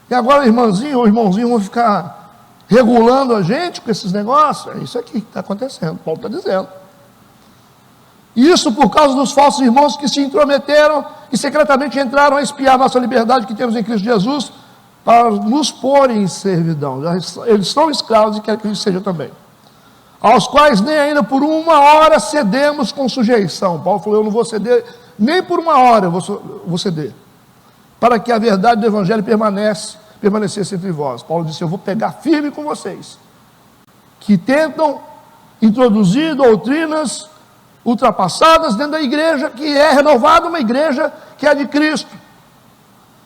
e agora a irmãzinha ou o irmãozinho vão ficar regulando a gente com esses negócios? É isso aqui que está acontecendo, Paulo está dizendo. Isso por causa dos falsos irmãos que se intrometeram e secretamente entraram a espiar a nossa liberdade que temos em Cristo Jesus, para nos pôr em servidão. Eles são escravos e querem que a gente seja também. Aos quais nem ainda por uma hora cedemos com sujeição. Paulo falou: eu não vou ceder, nem por uma hora eu vou ceder, para que a verdade do evangelho permanecesse entre vós. Paulo disse: eu vou pegar firme com vocês, que tentam introduzir doutrinas ultrapassadas dentro da igreja, que é renovada, uma igreja que é de Cristo.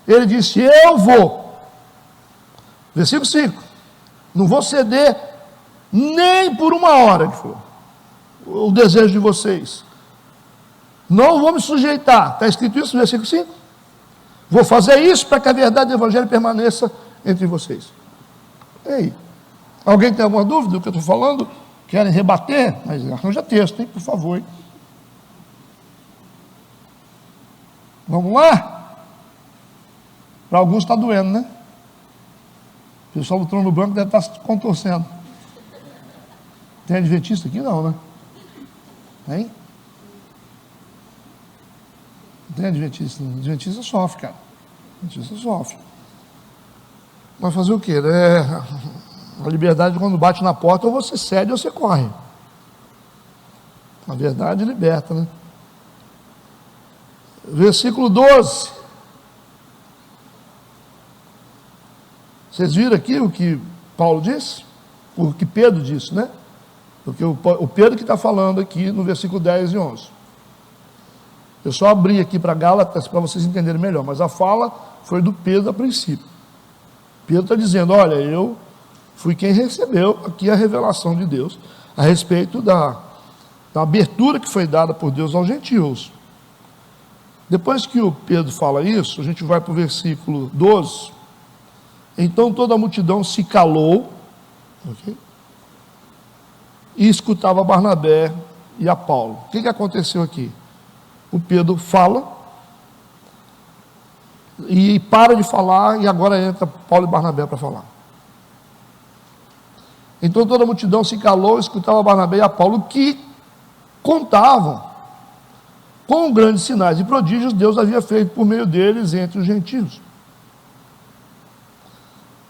Ele disse: eu vou, versículo 5, não vou ceder nem por uma hora, que for o desejo de vocês, não vou me sujeitar. Está escrito isso no versículo 5? Vou fazer isso para que a verdade do evangelho permaneça entre vocês. Ei, alguém tem alguma dúvida do que eu estou falando? Querem rebater? Mas arranja texto, hein, por favor. Hein? Vamos lá? Para alguns está doendo, né? O pessoal do trono branco deve estar se contorcendo. Tem adventista aqui? Não, né? Tem? tem adventista? Adventista sofre, cara. Adventista sofre. Mas fazer o quê? A liberdade, quando bate na porta, ou você cede ou você corre. A verdade liberta, né? Versículo 12. Vocês viram aqui o que Paulo disse? O que Pedro disse, né? Porque o Pedro que está falando aqui no versículo 10 e 11. Eu só abri aqui para Gálatas para vocês entenderem melhor, mas a fala foi do Pedro a princípio. Pedro está dizendo, olha, eu fui quem recebeu aqui a revelação de Deus a respeito da abertura que foi dada por Deus aos gentios. Depois que o Pedro fala isso, a gente vai para o versículo 12. Então toda a multidão se calou, okay? E escutava Barnabé e a Paulo. O que aconteceu aqui? O Pedro fala e para de falar, e agora entra Paulo e Barnabé para falar. Então toda a multidão se calou, escutava Barnabé e a Paulo, que contavam com grandes sinais e prodígios Deus havia feito por meio deles entre os gentios.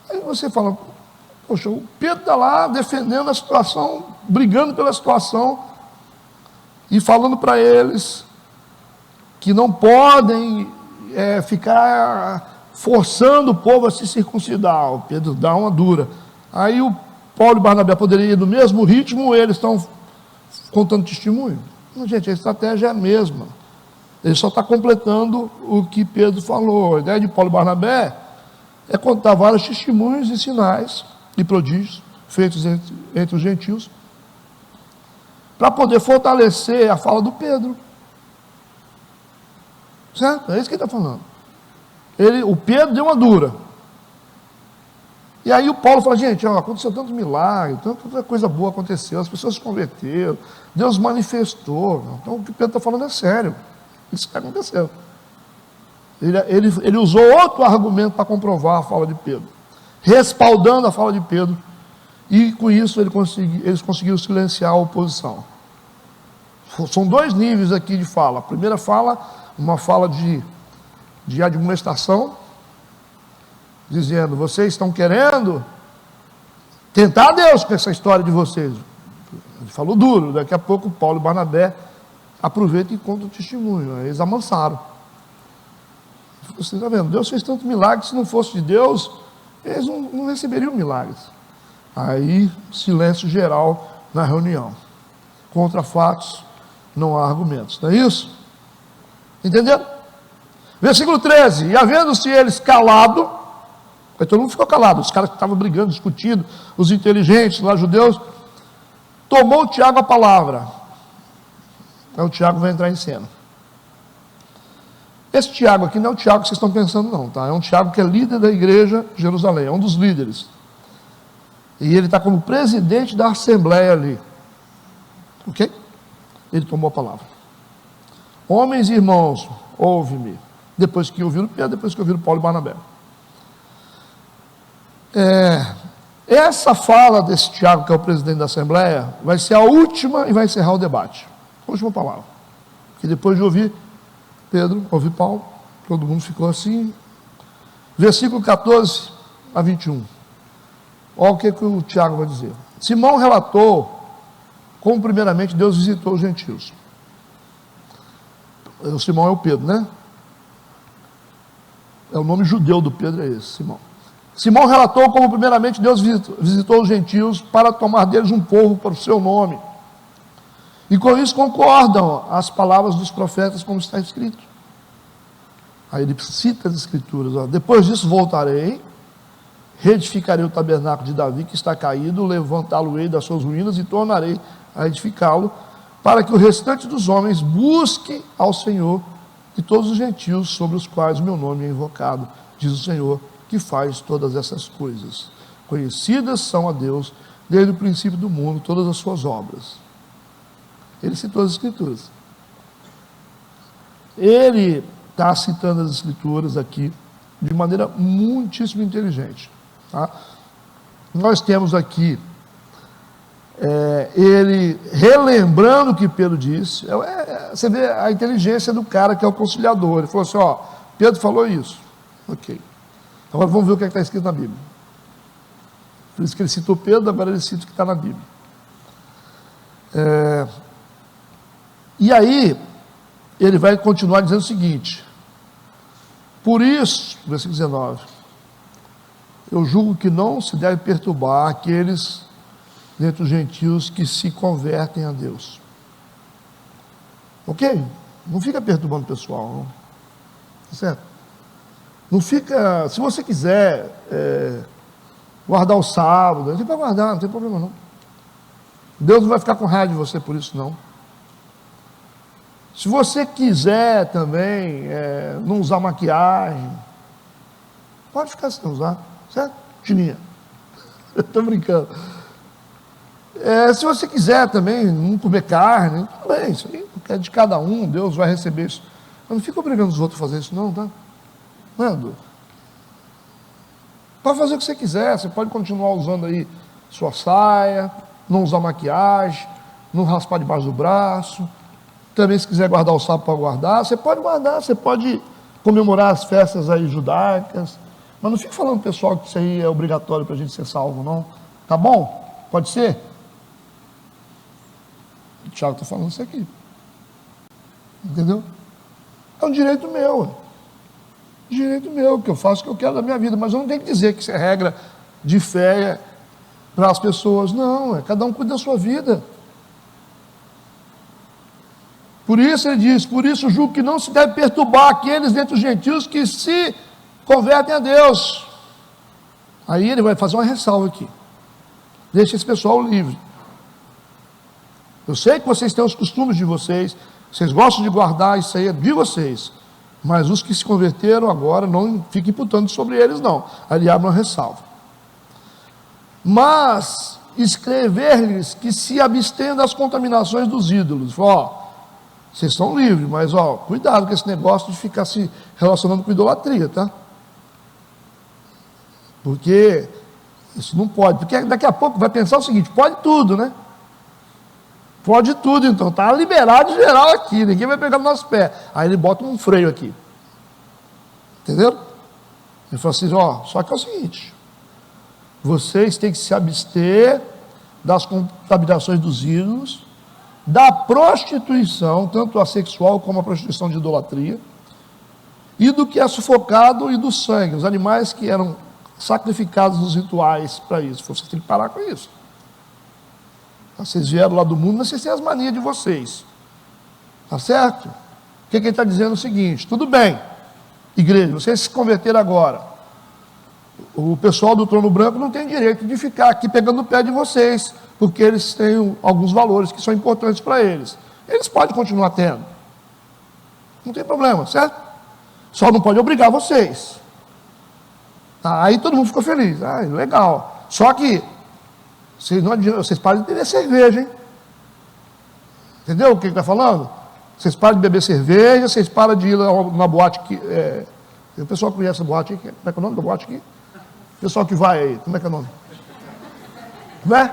Aí você fala, poxa, o Pedro está lá defendendo a situação, brigando pela situação, e falando para eles que não podem ficar forçando o povo a se circuncidar. O Pedro dá uma dura. Aí o Paulo e Barnabé poderiam ir no mesmo ritmo, ou eles estão contando testemunho? Não, gente, a estratégia é a mesma. Ele só está completando o que Pedro falou. A ideia de Paulo e Barnabé é contar vários testemunhos e sinais e prodígios feitos entre os gentios, para poder fortalecer a fala do Pedro. Certo? É isso que ele está falando. O Pedro deu uma dura. E aí o Paulo fala, gente, aconteceu tanto milagre, tanta coisa boa aconteceu, as pessoas se converteram, Deus manifestou. Então o que Pedro está falando é sério. Isso está acontecendo. Ele usou outro argumento para comprovar a fala de Pedro, respaldando a fala de Pedro, e com isso eles conseguiram silenciar a oposição. São dois níveis aqui de fala. A primeira fala, uma fala de admoestação, dizendo, vocês estão querendo tentar Deus com essa história de vocês. Ele falou duro. Daqui a pouco Paulo e Barnabé aproveitam e contam o testemunho. Eles amansaram. Você está vendo, Deus fez tanto milagre, se não fosse de Deus, eles não receberiam milagres. Aí, silêncio geral na reunião. Contra fatos, não há argumentos. Não é isso? Entenderam? Versículo 13. E havendo-se eles calado, aí todo mundo ficou calado, os caras que estavam brigando, discutindo, os inteligentes lá, judeus, tomou Tiago a palavra. Aí o Tiago vai entrar em cena. Esse Tiago aqui não é o Tiago que vocês estão pensando não, tá? É um Tiago que é líder da igreja de Jerusalém, é um dos líderes. E ele está como presidente da assembleia ali. Ok? Ele tomou a palavra. Homens e irmãos, ouve-me. Depois que ouviram Pedro, depois que ouviram Paulo e Barnabé. Essa fala desse Tiago, que é o presidente da assembleia, vai ser a última e vai encerrar o debate. A última palavra. Que depois de ouvir Pedro, ouvir Paulo, todo mundo ficou assim. Versículo 14 a 21. Olha o que o Tiago vai dizer. Simão relatou como primeiramente Deus visitou os gentios. O Simão é o Pedro, né? É o nome judeu do Pedro, é esse, Simão. Simão relatou como primeiramente Deus visitou os gentios para tomar deles um povo para o seu nome. E com isso concordam as palavras dos profetas como está escrito. Aí ele cita as escrituras. Depois disso voltarei, reedificarei o tabernáculo de Davi que está caído, levantá-lo-ei das suas ruínas e tornarei a edificá-lo, para que o restante dos homens busque ao Senhor e todos os gentios sobre os quais o meu nome é invocado, diz o Senhor, que faz todas essas coisas. Conhecidas são a Deus desde o princípio do mundo todas as suas obras. Ele citou as escrituras. Ele está citando as escrituras aqui de maneira muitíssimo inteligente. Tá? Nós temos aqui ele relembrando o que Pedro disse, você vê a inteligência do cara que é o conciliador. Ele falou assim, ó, Pedro falou isso. Ok. Agora vamos ver o que está escrito na Bíblia. Por isso que ele citou Pedro, agora ele cita o que está na Bíblia. E aí, ele vai continuar dizendo o seguinte: por isso, versículo 19, eu julgo que não se deve perturbar aqueles dentre os gentios que se convertem a Deus. Ok? Não fica perturbando o pessoal, não. Tá certo? Não fica, se você quiser guardar o sábado, você vai guardar, não tem problema não. Deus não vai ficar com raiva de você por isso não. Se você quiser também não usar maquiagem, pode ficar sem usar, certo? Tininha. Estou brincando. Se você quiser também não comer carne, tudo bem, isso aí é de cada um, Deus vai receber isso. Mas não fica obrigando os outros a fazer isso não, tá? Mano, pode fazer o que você quiser, você pode continuar usando aí sua saia, não usar maquiagem, não raspar debaixo do braço. Também se quiser guardar o sábado para guardar, você pode comemorar as festas aí judaicas, mas não fique falando pessoal que isso aí é obrigatório para a gente ser salvo não, tá bom? Pode ser? O Tiago está falando isso aqui, entendeu? É um direito meu, que eu faço o que eu quero da minha vida, mas eu não tenho que dizer que isso é regra de fé para as pessoas, não, cada um cuida da sua vida. Por isso ele diz, por isso julgo que não se deve perturbar aqueles dentre os gentios que se convertem a Deus. Aí ele vai fazer uma ressalva aqui, deixa esse pessoal livre. Eu sei que vocês têm os costumes de vocês gostam de guardar, isso aí é de vocês, mas os que se converteram agora, não fiquem imputando sobre eles não. Aí ele abre uma ressalva. Mas escrever-lhes que se abstenham das contaminações dos ídolos. Ó, vocês são livres, mas ó, cuidado com esse negócio de ficar se relacionando com idolatria, tá? Porque isso não pode, porque daqui a pouco vai pensar o seguinte, pode tudo, né? Pode tudo, então, está liberado geral aqui, ninguém vai pegar no nosso pé. Aí ele bota um freio aqui, entendeu? Ele fala assim, ó, só que é o seguinte, vocês têm que se abster das contaminações dos ídolos, da prostituição, tanto a sexual como a prostituição de idolatria, e do que é sufocado e do sangue, os animais que eram sacrificados nos rituais para isso. Vocês têm que parar com isso. Vocês vieram lá do mundo, mas vocês têm as manias de vocês. Tá certo? O que ele está dizendo é o seguinte, tudo bem, igreja, vocês se converteram agora. O pessoal do trono branco não tem direito de ficar aqui pegando no pé de vocês, porque eles têm alguns valores que são importantes para eles. Eles podem continuar tendo. Não tem problema, certo? Só não pode obrigar vocês. Aí todo mundo ficou feliz. Legal. Só que vocês param de beber cerveja, hein? Entendeu o que ele está falando? Vocês param de beber cerveja, vocês param de ir na boate que... o pessoal conhece a boate aqui. Como é que é o nome da boate aqui? O pessoal que vai aí, como é que é o nome? Como é?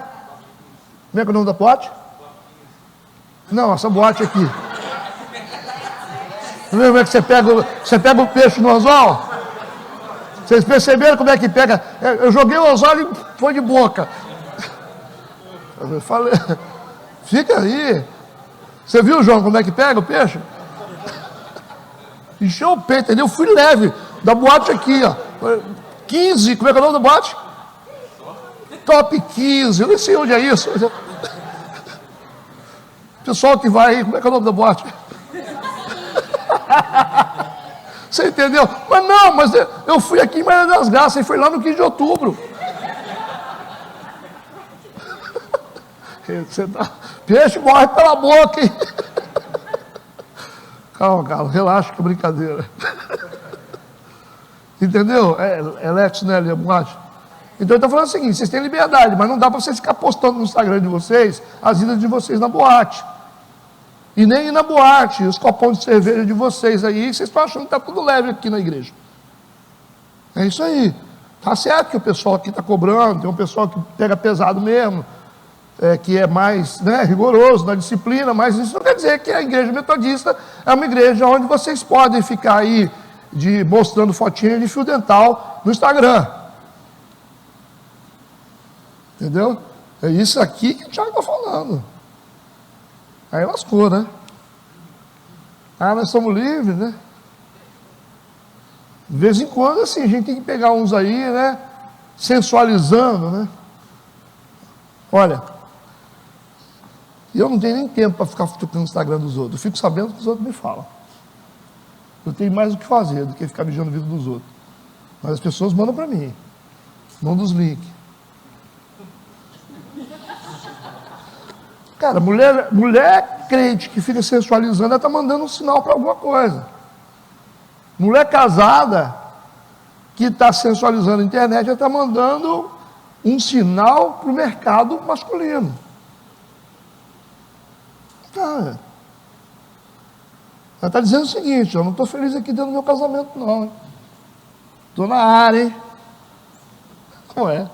Como é que é o nome da boate? Não, essa boate aqui. Como é que você pega o peixe no anzol? Vocês perceberam como é que pega? Eu joguei o anzol e foi de boca. Eu falei, fica aí. Você viu, João, como é que pega o peixe? Encheu o peito, entendeu? Eu fui leve da boate aqui, ó. 15, como é que é o nome da boate? Top 15, eu nem sei onde é isso. Pessoal que vai aí, como é que é o nome da boate? Você entendeu? Mas eu fui aqui em Maria das Graças e fui lá no 15 de outubro. Peixe morre pela boca, hein? Calma, Carlos, relaxa que é brincadeira. Entendeu? É Lex, né, Boate? Então ele está falando o seguinte, vocês têm liberdade, mas não dá para vocês ficar postando no Instagram de vocês as idas de vocês na boate. E nem ir na boate, os copões de cerveja de vocês aí, vocês estão achando que está tudo leve aqui na igreja. É isso aí. Está certo que o pessoal aqui está cobrando, tem um pessoal que pega pesado mesmo. que é mais, né, rigoroso na disciplina, mas isso não quer dizer que a igreja metodista é uma igreja onde vocês podem ficar aí mostrando fotinha de fio dental no Instagram. Entendeu? É isso aqui que o Tiago está falando. Aí lascou, né? Nós somos livres, né? De vez em quando, assim, a gente tem que pegar uns aí, né? Sensualizando, né? Olha, eu não tenho nem tempo para ficar tocando no Instagram dos outros. Eu fico sabendo que os outros me falam. Eu tenho mais o que fazer do que ficar vigiando a vida dos outros. Mas as pessoas mandam para mim. Mandam os links. Cara, mulher crente que fica sensualizando, ela está mandando um sinal para alguma coisa. Mulher casada que está sensualizando na internet, ela está mandando um sinal para o mercado masculino. Ela está dizendo o seguinte: eu não estou feliz aqui dentro do meu casamento, não. Estou na área, hein? Não é?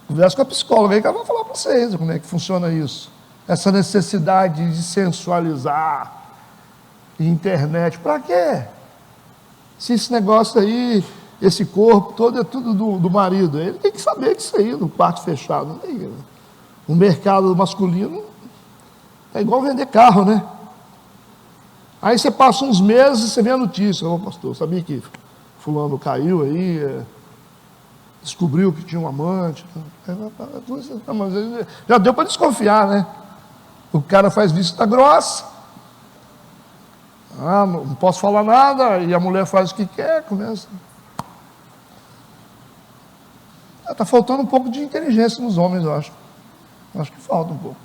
Conversa com a psicóloga aí que ela vai falar para vocês como é que funciona isso. Essa necessidade de sensualizar internet. Para quê? Se esse negócio aí, esse corpo todo é tudo do marido, ele tem que saber disso aí, no quarto fechado. Não tem, o mercado masculino é igual vender carro, né? Aí você passa uns meses e você vê a notícia: ô pastor, sabia que fulano caiu aí, descobriu que tinha um amante. Mas já deu para desconfiar, né? O cara faz vista grossa. Não posso falar nada, e a mulher faz o que quer, começa. Está faltando um pouco de inteligência nos homens, eu acho. Acho que falta um pouco.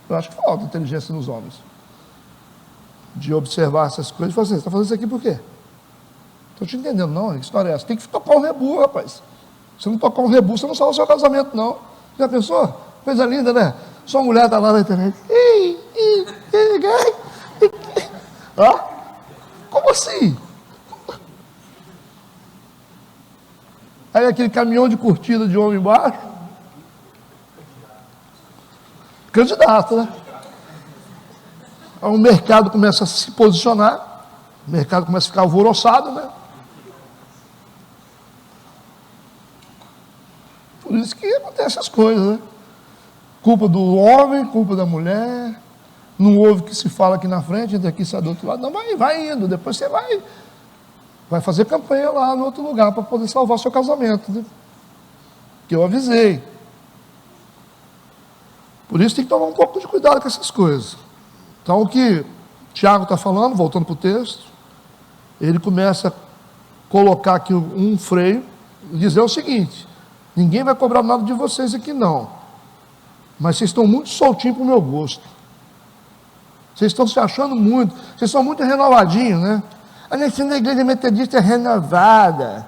Eu acho que falta inteligência nos homens. De observar essas coisas e falar assim: você está fazendo isso aqui por quê? Estou te entendendo, não? Que história é essa? Tem que tocar um rebu, rapaz. Se não tocar um rebu, você não salva o seu casamento, não. Já pensou? Coisa linda, né? Sua mulher está lá na internet. Como assim? Aí aquele caminhão de curtida de homem embaixo. Candidato, né? Aí o mercado começa a se posicionar. O mercado começa a ficar alvoroçado, né? Por isso que acontecem as coisas, né? Culpa do homem, culpa da mulher. Não ouve o que se fala aqui na frente, entra aqui, sai do outro lado. Não, vai indo. Depois você vai fazer campanha lá no outro lugar para poder salvar o seu casamento, né? Que eu avisei. Por isso tem que tomar um pouco de cuidado com essas coisas. Então o que Tiago está falando, voltando para o texto, ele começa a colocar aqui um freio e dizer o seguinte: ninguém vai cobrar nada de vocês aqui não, mas vocês estão muito soltinhos para o meu gosto. Vocês estão se achando muito, vocês são muito renovadinhos, né? A gente na igreja metodista é renovada.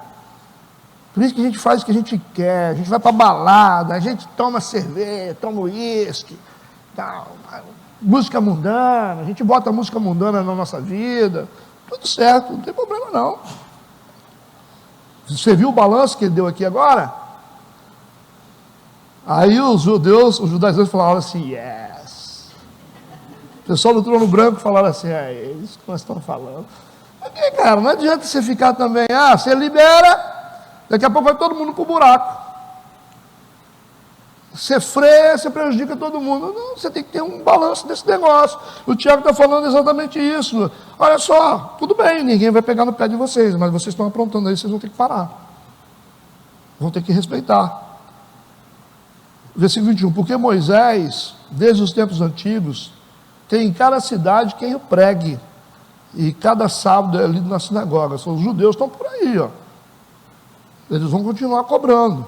Por isso que a gente faz o que a gente quer, a gente vai para balada, a gente toma cerveja, toma uísque, música mundana, a gente bota música mundana na nossa vida, tudo certo, não tem problema não. Você viu o balanço que ele deu aqui agora? Aí os judaizantes falaram assim: yes. O pessoal do trono branco falaram assim: é isso que nós estamos falando. Porque, cara, não adianta você ficar também, você libera, daqui a pouco vai todo mundo para o buraco. Você freia, você prejudica todo mundo. Não, você tem que ter um balanço desse negócio. O Tiago está falando exatamente isso. Olha só, tudo bem, ninguém vai pegar no pé de vocês, mas vocês estão aprontando aí, vocês vão ter que parar. Vão ter que respeitar. Versículo 21, porque Moisés, desde os tempos antigos, tem em cada cidade quem o pregue, e cada sábado é lido na sinagoga. Os judeus estão por aí, ó. Eles vão continuar cobrando.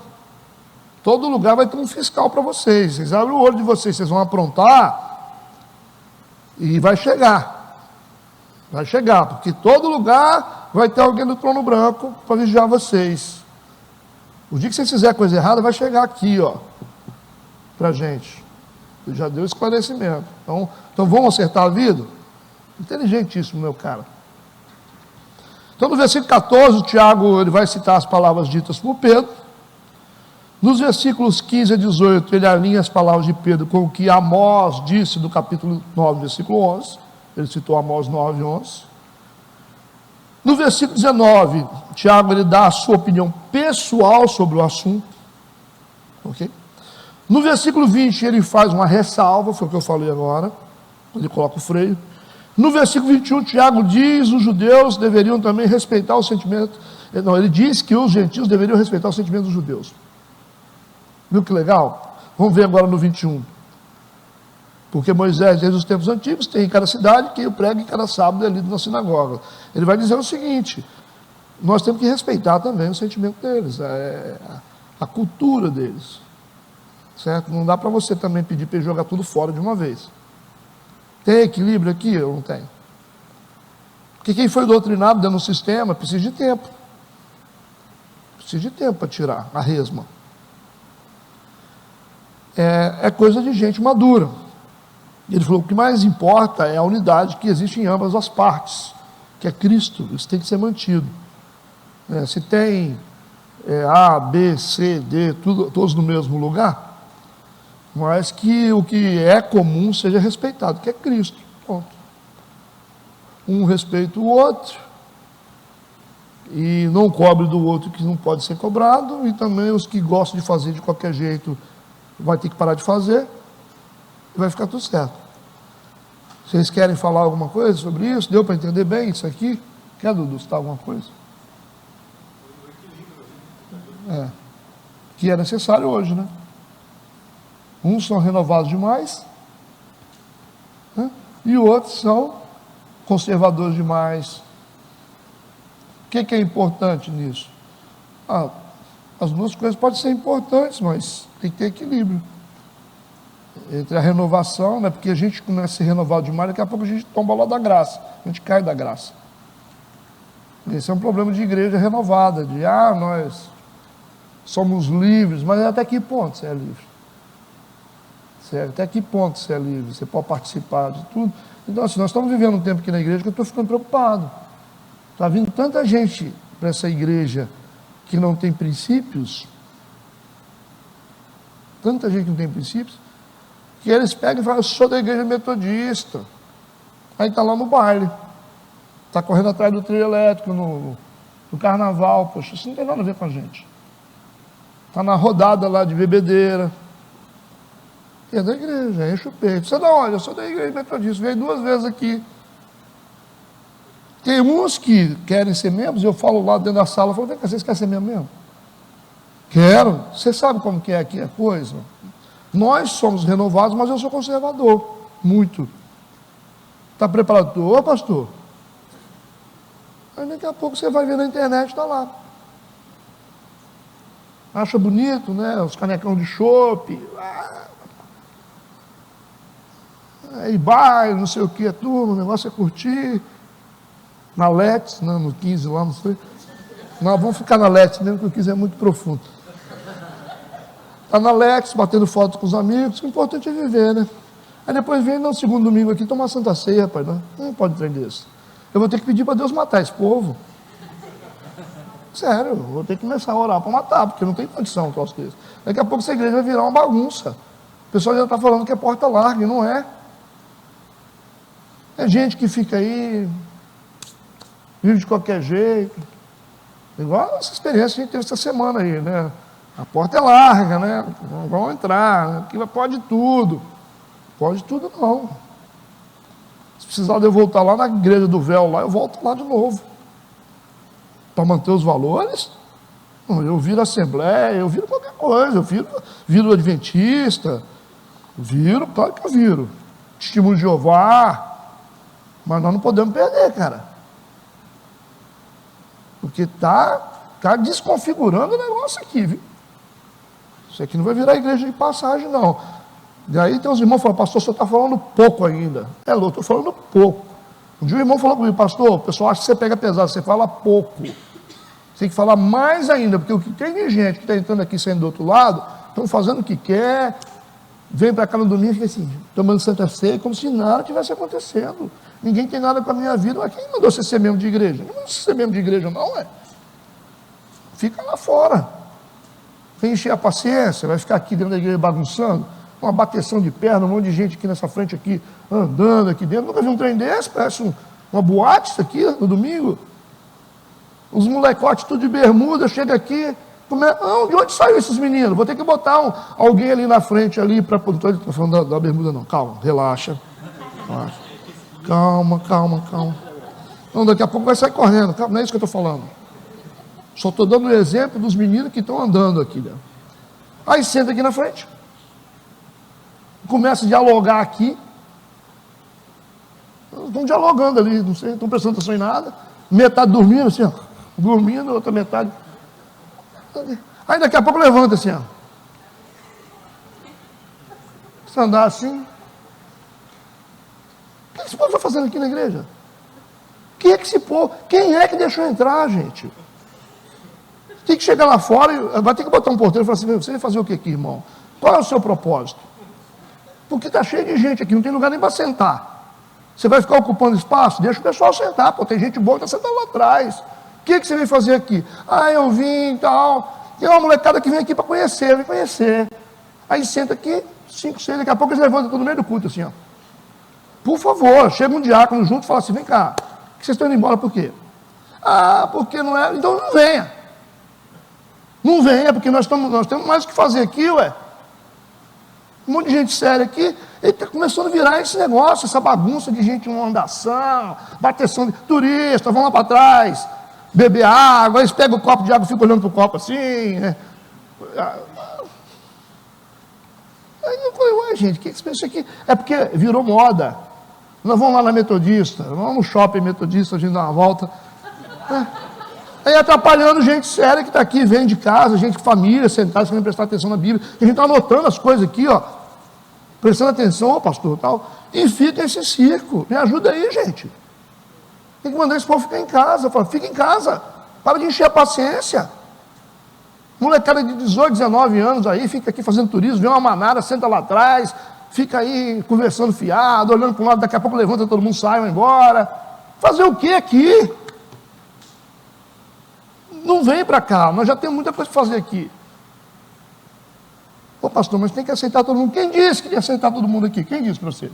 Todo lugar vai ter um fiscal para vocês. Vocês abrem o olho de vocês, vocês vão aprontar, e vai chegar. Vai chegar, porque todo lugar vai ter alguém do trono branco para vigiar vocês. O dia que vocês fizerem coisa errada, vai chegar aqui, ó, para a gente. Ele já deu esclarecimento. Então vamos acertar a vida? Inteligentíssimo, meu cara. Então no versículo 14, o Tiago ele vai citar as palavras ditas por Pedro. Nos versículos 15 a 18, ele alinha as palavras de Pedro com o que Amós disse do capítulo 9, versículo 11. Ele citou Amós 9, 11. No versículo 19, Tiago ele dá a sua opinião pessoal sobre o assunto. Ok? No versículo 20, ele faz uma ressalva, foi o que eu falei agora. Ele coloca o freio. No versículo 21, Tiago diz: os judeus deveriam também respeitar o sentimento. Não, ele diz que os gentios deveriam respeitar o sentimento dos judeus. Viu que legal? Vamos ver agora no 21. Porque Moisés, desde os tempos antigos, tem em cada cidade quem o prega em cada sábado é lido na sinagoga. Ele vai dizer o seguinte: nós temos que respeitar também o sentimento deles, a cultura deles. Certo? Não dá para você também pedir para ele jogar tudo fora de uma vez. Tem equilíbrio aqui? Eu não tenho. Porque quem foi doutrinado dentro do sistema precisa de tempo. Precisa de tempo para tirar a resma. É coisa de gente madura. Ele falou: o que mais importa é a unidade que existe em ambas as partes, que é Cristo. Isso tem que ser mantido. Se tem A, B, C, D, todos no mesmo lugar, mas que o que é comum seja respeitado, que é Cristo. Ponto. Um respeita o outro e não cobre do outro que não pode ser cobrado, e também os que gostam de fazer de qualquer jeito vai ter que parar de fazer e vai ficar tudo certo. Vocês querem falar alguma coisa sobre isso? Deu para entender bem isso aqui? Quer, Dudu, citar alguma coisa? Que é necessário hoje, né? Uns são renovados demais, né? E outros são conservadores demais. O que é importante nisso? As duas coisas podem ser importantes, mas tem que ter equilíbrio entre a renovação, né? Porque a gente começa a ser renovado demais, daqui a pouco a gente tomba lá da graça, a gente cai da graça. Esse é um problema de igreja renovada, de nós somos livres, mas até que ponto você é livre? Certo? Até que ponto você é livre? Você pode participar de tudo? Então, assim, nós estamos vivendo um tempo aqui na igreja que eu estou ficando preocupado. Está vindo tanta gente para essa igreja que não tem princípios, tanta gente que não tem princípios, que eles pegam e falam: eu sou da igreja metodista. Aí está lá no baile, está correndo atrás do trio elétrico, no carnaval. Poxa, isso não tem nada a ver com a gente. Está na rodada lá de bebedeira. É da igreja, enche o peito. Você dá, olha, eu sou da igreja metodista, veio 2 vezes aqui. Tem uns que querem ser membros, eu falo lá dentro da sala, eu falo: vem cá, vocês querem ser membro mesmo? Quero. Você sabe como que é aqui a coisa? Nós somos renovados, mas eu sou conservador, muito. Está preparado? Ô, pastor. Aí daqui a pouco você vai ver na internet, está lá. Acha bonito, né? Os canecão de chopp. Aí baile, não sei o que, turma, o negócio é curtir. Na Let's, não, no 15 lá, não sei. Nós vamos ficar na Let's mesmo, que o 15 é muito profundo. Está na Let's, batendo foto com os amigos, o importante é viver, né? Aí depois vem no segundo domingo aqui tomar Santa Ceia, rapaz, não pode prender isso. Eu vou ter que pedir para Deus matar esse povo. Sério, eu vou ter que começar a orar para matar, porque não tem condição troço desse. Daqui a pouco essa igreja vai virar uma bagunça. O pessoal já está falando que é porta larga, e não é. É gente que fica aí, vive de qualquer jeito. Igual essa experiência que a gente teve essa semana aí, né? A porta é larga, né? Vão entrar, né? Aqui pode tudo. Pode tudo não. Se precisar de eu voltar lá na igreja do véu, lá, eu volto lá de novo. Para manter os valores. Eu viro assembleia, eu viro qualquer coisa, eu viro adventista, claro que eu viro. Testemunho de Jeová. Mas nós não podemos perder, cara. Porque está desconfigurando o negócio aqui, viu? Isso aqui não vai virar igreja de passagem, não. E aí tem uns irmãos que falam: pastor, o senhor está falando pouco ainda. Eu estou falando pouco. Um dia o irmão falou comigo: pastor, o pessoal acha que você pega pesado, você fala pouco. Você tem que falar mais ainda, porque o que tem de gente que está entrando aqui saindo do outro lado, estão fazendo o que quer, vem para cá no domingo e fica assim, tomando Santa Ceia, como se nada tivesse acontecendo. Ninguém tem nada com a minha vida. Mas quem mandou você ser membro de igreja? Não mandou você ser membro de igreja, não, é? Fica lá fora. Vem encher a paciência, vai ficar aqui dentro da igreja bagunçando, uma bateção de perna, um monte de gente aqui nessa frente, aqui, andando aqui dentro. Nunca vi um trem desse, parece uma boate isso aqui, no domingo. Os molecotes tudo de bermuda, chega aqui, de onde saiu esses meninos? Vou ter que botar alguém ali na frente, ali, para... Não estou falando da bermuda não, calma, relaxa. Calma. Então daqui a pouco vai sair correndo, calma, não é isso que eu estou falando. Só estou dando o exemplo dos meninos que estão andando aqui, né? Aí senta aqui na frente, começa a dialogar aqui, estão dialogando ali, não sei, estão prestando atenção em nada, metade dormindo assim, ó, dormindo, outra metade, aí daqui a pouco levanta assim, ó, se andar assim, o que esse povo está fazendo aqui na igreja? Quem é que esse povo, quem é que deixou entrar, gente? Tem que chegar lá fora, e vai ter que botar um porteiro e falar assim, você vai fazer o que aqui, irmão? Qual é o seu propósito? Porque está cheio de gente aqui, não tem lugar nem para sentar. Você vai ficar ocupando espaço? Deixa o pessoal sentar, pô, tem gente boa que está sentada lá atrás. O que você veio fazer aqui? Eu vim e tal. Tem uma molecada que vem aqui para conhecer, vem conhecer. Aí senta aqui, 5, 6, daqui a pouco eles levantam tudo no meio do culto, assim, ó. Por favor, chega um diácono junto e fala assim, vem cá, que vocês estão indo embora por quê? Porque não é, então não venha. Não venha, porque nós temos mais o que fazer aqui, ué. Um monte de gente séria aqui, ele está começando a virar esse negócio, essa bagunça de gente em uma andação, bateção de turistas, vão lá para trás, beber água, eles pegam o copo de água e ficam olhando para o copo assim, né? Aí eu falei, ué, gente, o que isso aqui? É porque virou moda. Nós vamos lá na Metodista, vamos no shopping Metodista, a gente dá uma volta. Aí atrapalhando gente séria que está aqui, vem de casa, gente, família, sentada, querendo prestar atenção na Bíblia. E a gente está anotando as coisas aqui, ó, prestando atenção, ó, pastor, tal. E fica esse circo. Me ajuda aí, gente. Tem que mandar esse povo ficar em casa. Eu falo, fica em casa. Para de encher a paciência. Molecada de 18, 19 anos aí, fica aqui fazendo turismo, vê uma manada, senta lá atrás, fica aí conversando fiado, olhando para um lado, daqui a pouco levanta, todo mundo sai, vai embora. Fazer o que aqui? Não vem para cá, nós já temos muita coisa para fazer aqui. Ô pastor, mas tem que aceitar todo mundo. Quem disse que ia aceitar todo mundo aqui? Quem disse para você?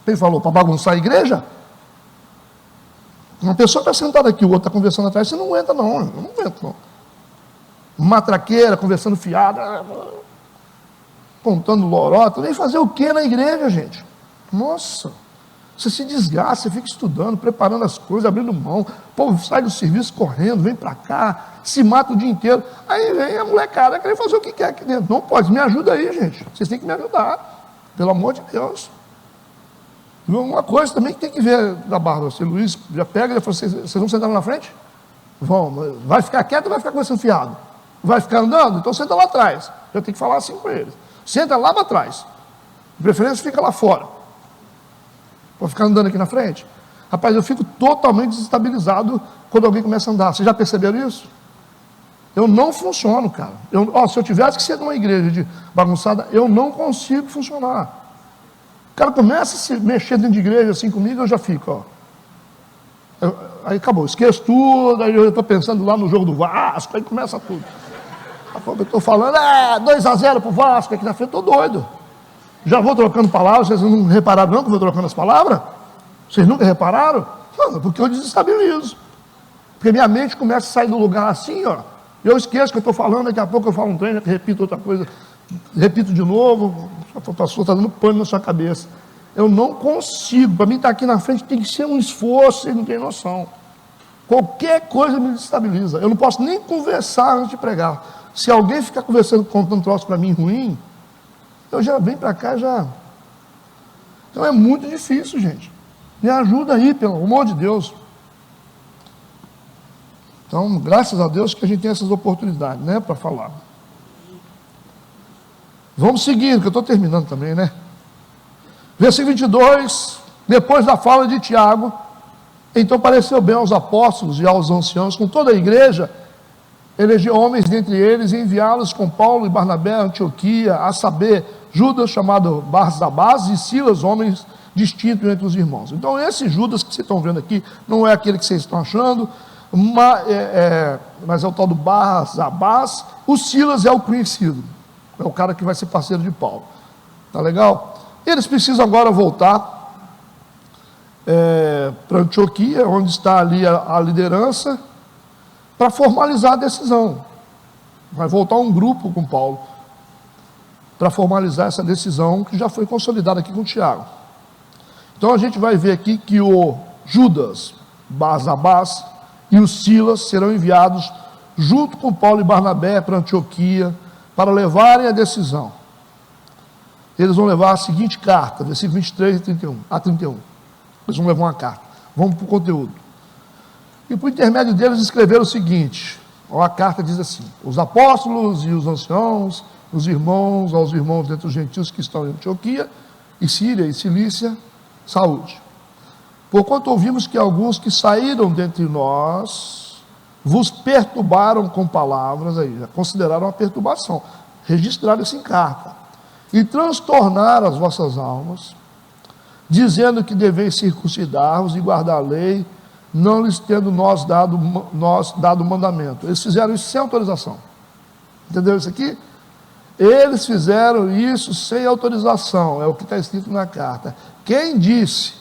Quem falou? Para bagunçar a igreja? Uma pessoa está sentada aqui, o outro está conversando atrás, você não aguenta não, eu não aguento não. Matraqueira, conversando fiada, contando lorota, vem fazer o que na igreja, gente? Nossa, você se desgasta, você fica estudando, preparando as coisas, abrindo mão, o povo sai do serviço correndo, vem para cá, se mata o dia inteiro, aí vem a molecada querer fazer o que quer aqui dentro. Não pode, me ajuda aí, gente, vocês têm que me ajudar, pelo amor de Deus. Uma coisa também que tem que ver da Bárbara, se o Luiz já pega e fala, vocês vão sentar lá na frente? Vão, vai ficar quieto ou vai ficar conversando fiado? Vai ficar andando? Então senta lá atrás. Eu tenho que falar assim com eles. Senta lá para trás. De preferência fica lá fora. Para ficar andando aqui na frente. Rapaz, eu fico totalmente desestabilizado quando alguém começa a andar. Vocês já perceberam isso? Eu não funciono, cara. Se eu tivesse que ser numa igreja de bagunçada, eu não consigo funcionar. O cara começa a se mexer dentro de igreja assim comigo, eu já fico, ó. Aí acabou, esqueço tudo, aí eu estou pensando lá no jogo do Vasco, aí começa tudo. Eu estou falando, 2-0 para o Vasco, aqui na frente, estou doido. Já vou trocando palavras, vocês não repararam não que eu vou trocando as palavras? Vocês nunca repararam? Não, porque eu desestabilizo. Porque minha mente começa a sair do lugar assim, ó. Eu esqueço que eu estou falando, daqui a pouco eu falo um trem, repito outra coisa, repito de novo, o pastor está dando pano na sua cabeça. Eu não consigo, para mim estar aqui na frente tem que ser um esforço, vocês não têm noção. Qualquer coisa me desestabiliza. Eu não posso nem conversar antes de pregar. Se alguém ficar conversando, contando um troço para mim ruim, eu já venho para cá, já. Então é muito difícil, gente. Me ajuda aí, pelo amor de Deus. Então, graças a Deus que a gente tem essas oportunidades, né, para falar. Vamos seguindo, que eu estou terminando também, né? Versículo 22, depois da fala de Tiago, então pareceu bem aos apóstolos e aos anciãos, com toda a igreja, eleger homens dentre eles e enviá-los com Paulo e Barnabé a Antioquia, a saber, Judas, chamado Barsabás, e Silas, homens distintos entre os irmãos. Então esse Judas que vocês estão vendo aqui, não é aquele que vocês estão achando, mas é o tal do Barsabás. O Silas é o conhecido, é o cara que vai ser parceiro de Paulo. Tá legal? Eles precisam agora voltar para Antioquia, onde está ali a liderança, para formalizar a decisão. Vai voltar um grupo com Paulo para formalizar essa decisão que já foi consolidada aqui com Tiago. Então a gente vai ver aqui que o Judas, Barsabás e o Silas serão enviados junto com Paulo e Barnabé para Antioquia para levarem a decisão. Eles vão levar a seguinte carta, versículo 23 e 31. Eles vão levar uma carta. Vamos para o conteúdo. E por intermédio deles escreveram o seguinte, a carta diz assim: os apóstolos e os anciãos, os irmãos, aos irmãos dentre os gentios que estão em Antioquia, e Síria e Cilícia, saúde. Porquanto ouvimos que alguns que saíram dentre nós vos perturbaram com palavras, aí já consideraram uma perturbação, registraram isso em carta, e transtornaram as vossas almas, dizendo que deveis circuncidar-vos e guardar a lei, não lhes tendo nós dado mandamento. Eles fizeram isso sem autorização. Entendeu isso aqui? Eles fizeram isso sem autorização, é o que está escrito na carta. Quem disse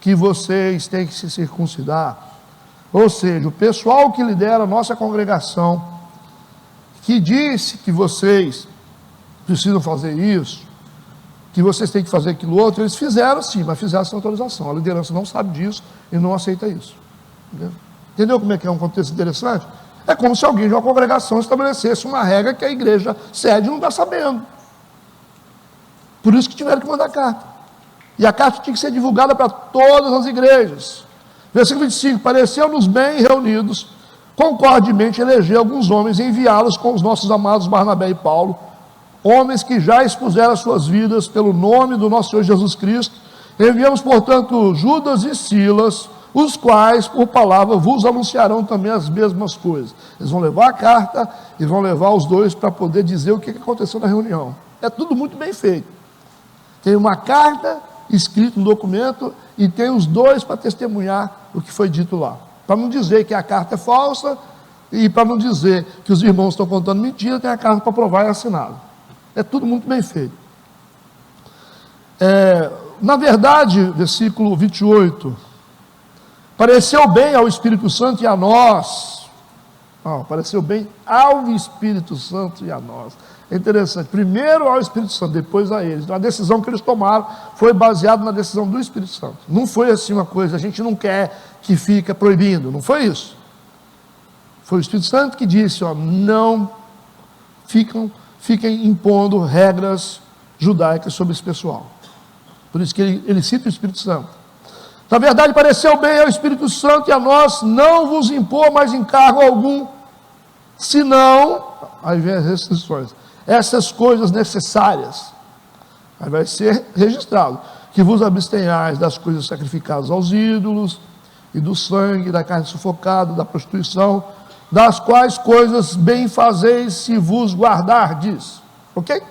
que vocês têm que se circuncidar? Ou seja, o pessoal que lidera a nossa congregação, que disse que vocês precisam fazer isso, que vocês têm que fazer aquilo outro, eles fizeram sim, mas fizeram sem autorização. A liderança não sabe disso e não aceita isso. Entendeu como é que é um contexto interessante? É como se alguém de uma congregação estabelecesse uma regra que a igreja sede não está sabendo. Por isso que tiveram que mandar carta. E a carta tinha que ser divulgada para todas as igrejas. Versículo 25: pareceu-nos bem reunidos, concordemente eleger alguns homens e enviá-los com os nossos amados Barnabé e Paulo, homens que já expuseram as suas vidas pelo nome do nosso Senhor Jesus Cristo. Enviamos, portanto, Judas e Silas, os quais, por palavra, vos anunciarão também as mesmas coisas. Eles vão levar a carta e vão levar os dois para poder dizer o que aconteceu na reunião. É tudo muito bem feito. Tem uma carta escrita, um documento, e tem os dois para testemunhar o que foi dito lá. Para não dizer que a carta é falsa, e para não dizer que os irmãos estão contando mentira, tem a carta para provar e assinado. É tudo muito bem feito. Na verdade, versículo 28, pareceu bem ao Espírito Santo e a nós. Pareceu bem ao Espírito Santo e a nós. É interessante, primeiro ao Espírito Santo, depois a eles. A decisão que eles tomaram foi baseada na decisão do Espírito Santo. Não foi assim uma coisa, a gente não quer que fica proibindo, não foi isso. Foi o Espírito Santo que disse, não fiquem impondo regras judaicas sobre esse pessoal. Por isso que ele cita o Espírito Santo. Na verdade, pareceu bem ao Espírito Santo e a nós não vos impor mais encargo algum, senão, aí vem as restrições, essas coisas necessárias. Aí vai ser registrado, que vos abstenhais das coisas sacrificadas aos ídolos, e do sangue, da carne sufocada, da prostituição, das quais coisas bem fazeis se vos guardardes. Ok?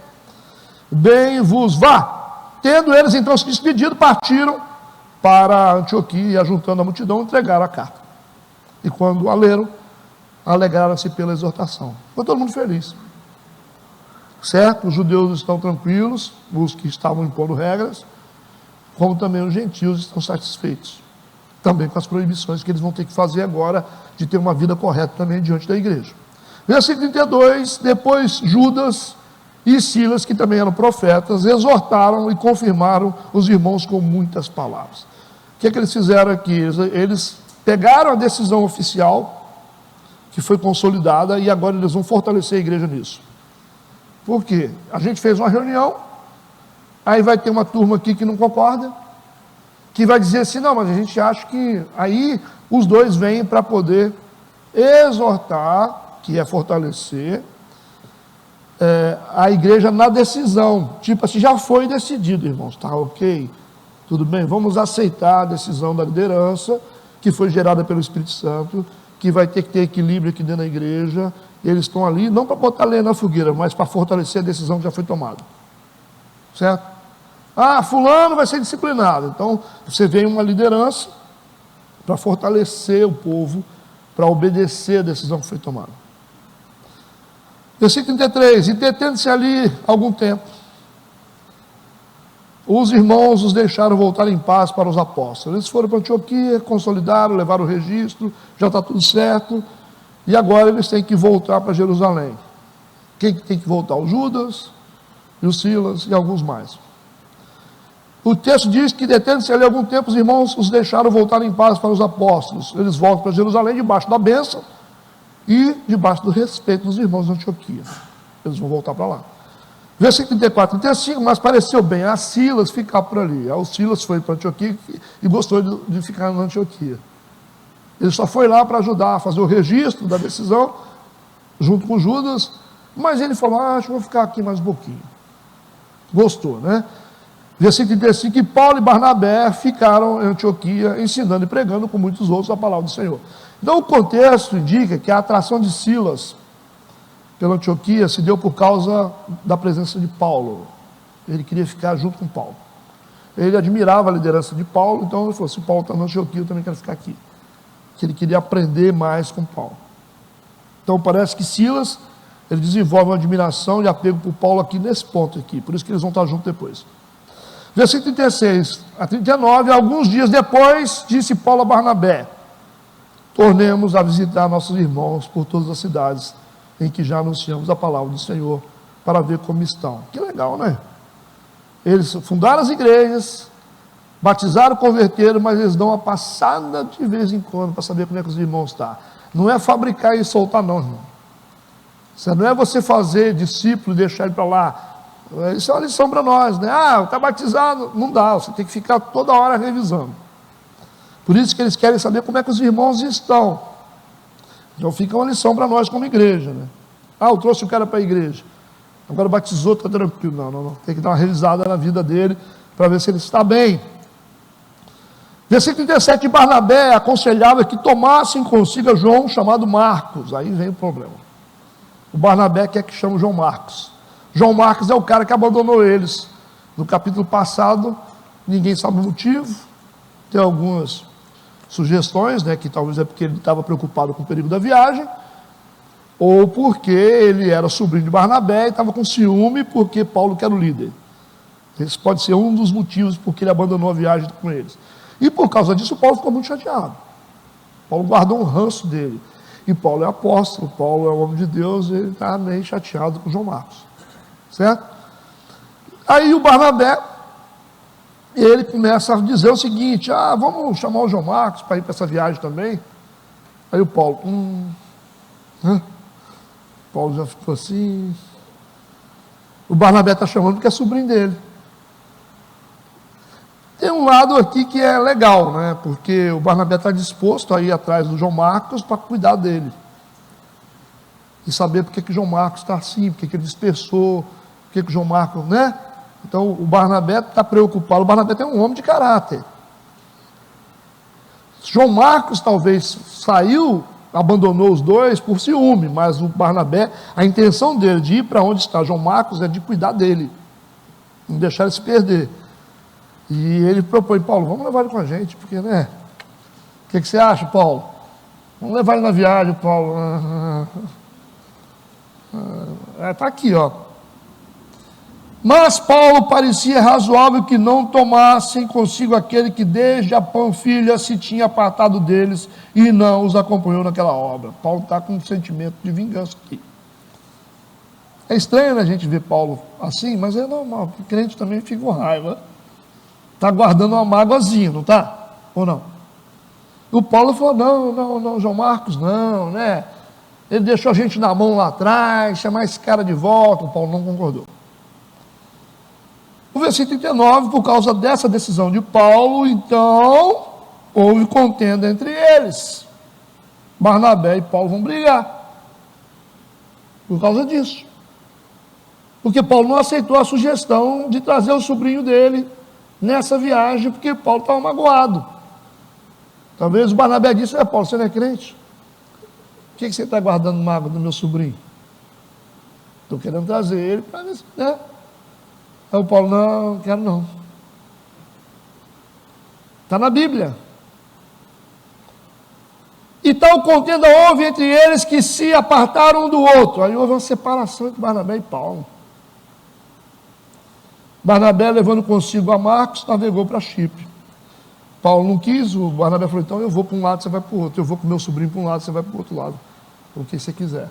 Bem vos vá. Tendo eles então se despedido, partiram para Antioquia, e ajuntando a multidão, entregaram a carta. E quando a leram, alegraram-se pela exortação. Ficou todo mundo feliz. Certo? Os judeus estão tranquilos, os que estavam impondo regras, como também os gentios estão satisfeitos. Também com as proibições que eles vão ter que fazer agora, de ter uma vida correta também diante da igreja. Versículo 32, depois Judas e Silas, que também eram profetas, exortaram e confirmaram os irmãos com muitas palavras. O que eles fizeram aqui? Eles pegaram a decisão oficial, que foi consolidada, e agora eles vão fortalecer a igreja nisso. Por quê? A gente fez uma reunião, aí vai ter uma turma aqui que não concorda, que vai dizer assim, não, mas a gente acha que... Aí os dois vêm para poder exortar, que é fortalecer, a igreja na decisão, tipo assim, já foi decidido, irmãos, tá ok, tudo bem, vamos aceitar a decisão da liderança, que foi gerada pelo Espírito Santo, que vai ter que ter equilíbrio aqui dentro da igreja, eles estão ali, não para botar lenha na fogueira, mas para fortalecer a decisão que já foi tomada, certo? Fulano vai ser disciplinado, então você vem uma liderança para fortalecer o povo para obedecer a decisão que foi tomada. Versículo 33, e detendo-se ali algum tempo, os irmãos os deixaram voltar em paz para os apóstolos. Eles foram para Antioquia, consolidaram, levaram o registro, já está tudo certo, e agora eles têm que voltar para Jerusalém. Quem tem que voltar? O Judas, e o Silas e alguns mais. O texto diz que, detendo-se ali algum tempo, os irmãos os deixaram voltar em paz para os apóstolos. Eles voltam para Jerusalém debaixo da bênção e debaixo do respeito dos irmãos de Antioquia. Eles vão voltar para lá. Versículo 34, 35, mas pareceu bem a Silas ficar por ali. O Silas foi para Antioquia e gostou de ficar na Antioquia. Ele só foi lá para ajudar a fazer o registro da decisão, junto com Judas, mas ele falou, acho que vou ficar aqui mais um pouquinho. Gostou, né? Versículo 35, e Paulo e Barnabé ficaram em Antioquia, ensinando e pregando com muitos outros a palavra do Senhor. Então o contexto indica que a atração de Silas pela Antioquia se deu por causa da presença de Paulo. Ele queria ficar junto com Paulo. Ele admirava a liderança de Paulo, então ele falou, se Paulo está na Antioquia, eu também quero ficar aqui. Que ele queria aprender mais com Paulo. Então parece que Silas, ele desenvolve uma admiração e apego por Paulo aqui nesse ponto aqui, por isso que eles vão estar juntos depois. Versículo 36 a 39, alguns dias depois, disse Paulo a Barnabé, tornemos a visitar nossos irmãos por todas as cidades em que já anunciamos a palavra do Senhor, para ver como estão. Que legal, né? Eles fundaram as igrejas, batizaram, converteram, mas eles dão uma passada de vez em quando, para saber como é que os irmãos estão. Não é fabricar e soltar não, irmão. Isso não é você fazer discípulo e deixar ele para lá. Isso é uma lição para nós, né? Ah, está batizado. Não dá, você tem que ficar toda hora revisando. Por isso que eles querem saber como é que os irmãos estão. Então fica uma lição para nós como igreja, né? Ah, eu trouxe o cara para a igreja. Agora batizou, está tranquilo. Não. Tem que dar uma revisada na vida dele, para ver se ele está bem. Versículo 37, Barnabé aconselhava que tomassem consigo João, chamado Marcos. Aí vem o problema. O Barnabé quer que chame João Marcos. João Marcos é o cara que abandonou eles. No capítulo passado, ninguém sabe o motivo. Tem algumas sugestões, né, que talvez é porque ele estava preocupado com o perigo da viagem, ou porque ele era sobrinho de Barnabé e estava com ciúme porque Paulo que era o líder. Esse pode ser um dos motivos porque ele abandonou a viagem com eles. E por causa disso, Paulo ficou muito chateado. Paulo guardou um ranço dele. E Paulo é apóstolo, Paulo é homem de Deus, ele está meio chateado com João Marcos. Certo? Aí o Barnabé, ele começa a dizer o seguinte, vamos chamar o João Marcos para ir para essa viagem também. Aí o Paulo, Paulo já ficou assim. O Barnabé está chamando porque é sobrinho dele. Tem um lado aqui que é legal, né? Porque o Barnabé está disposto a ir atrás do João Marcos para cuidar dele. E saber porque que o João Marcos está assim, porque que ele dispersou, porque que o João Marcos, né? Então o Barnabé está preocupado. O Barnabé tem um homem de caráter. João Marcos talvez saiu, abandonou os dois por ciúme, mas o Barnabé, a intenção dele de ir para onde está João Marcos é de cuidar dele, não deixar ele se perder. E ele propõe, Paulo, vamos levar ele com a gente, porque, né? O que você acha, Paulo? Vamos levar ele na viagem, Paulo. Está aqui, ó. Mas Paulo parecia razoável que não tomassem consigo aquele que desde a Panfilha se tinha apartado deles e não os acompanhou naquela obra. Paulo está com um sentimento de vingança aqui. É estranho, né, a gente ver Paulo assim, mas é normal, porque crente também fica com raiva. Está guardando uma mágoazinha, não está? Ou não? O Paulo falou, não, João Marcos não, né? Ele deixou a gente na mão lá atrás, chamar esse cara de volta. O Paulo não concordou. O versículo 39, por causa dessa decisão de Paulo, então, houve contenda entre eles. Barnabé e Paulo vão brigar. Por causa disso. Porque Paulo não aceitou a sugestão de trazer o sobrinho dele nessa viagem, porque Paulo estava magoado. Talvez o Barnabé disse, Paulo, você não é crente? Por que você está guardando mágoa do meu sobrinho? Estou querendo trazer ele para ver, né? Aí o Paulo, não quero não. Está na Bíblia. E tal contenda houve entre eles que se apartaram um do outro. Aí houve uma separação entre Barnabé e Paulo. Barnabé, levando consigo a Marcos, navegou para Chipre. Paulo não quis, o Barnabé falou, então eu vou para um lado, você vai para o outro. Eu vou com meu sobrinho para um lado, você vai para o outro lado. O que você quiser.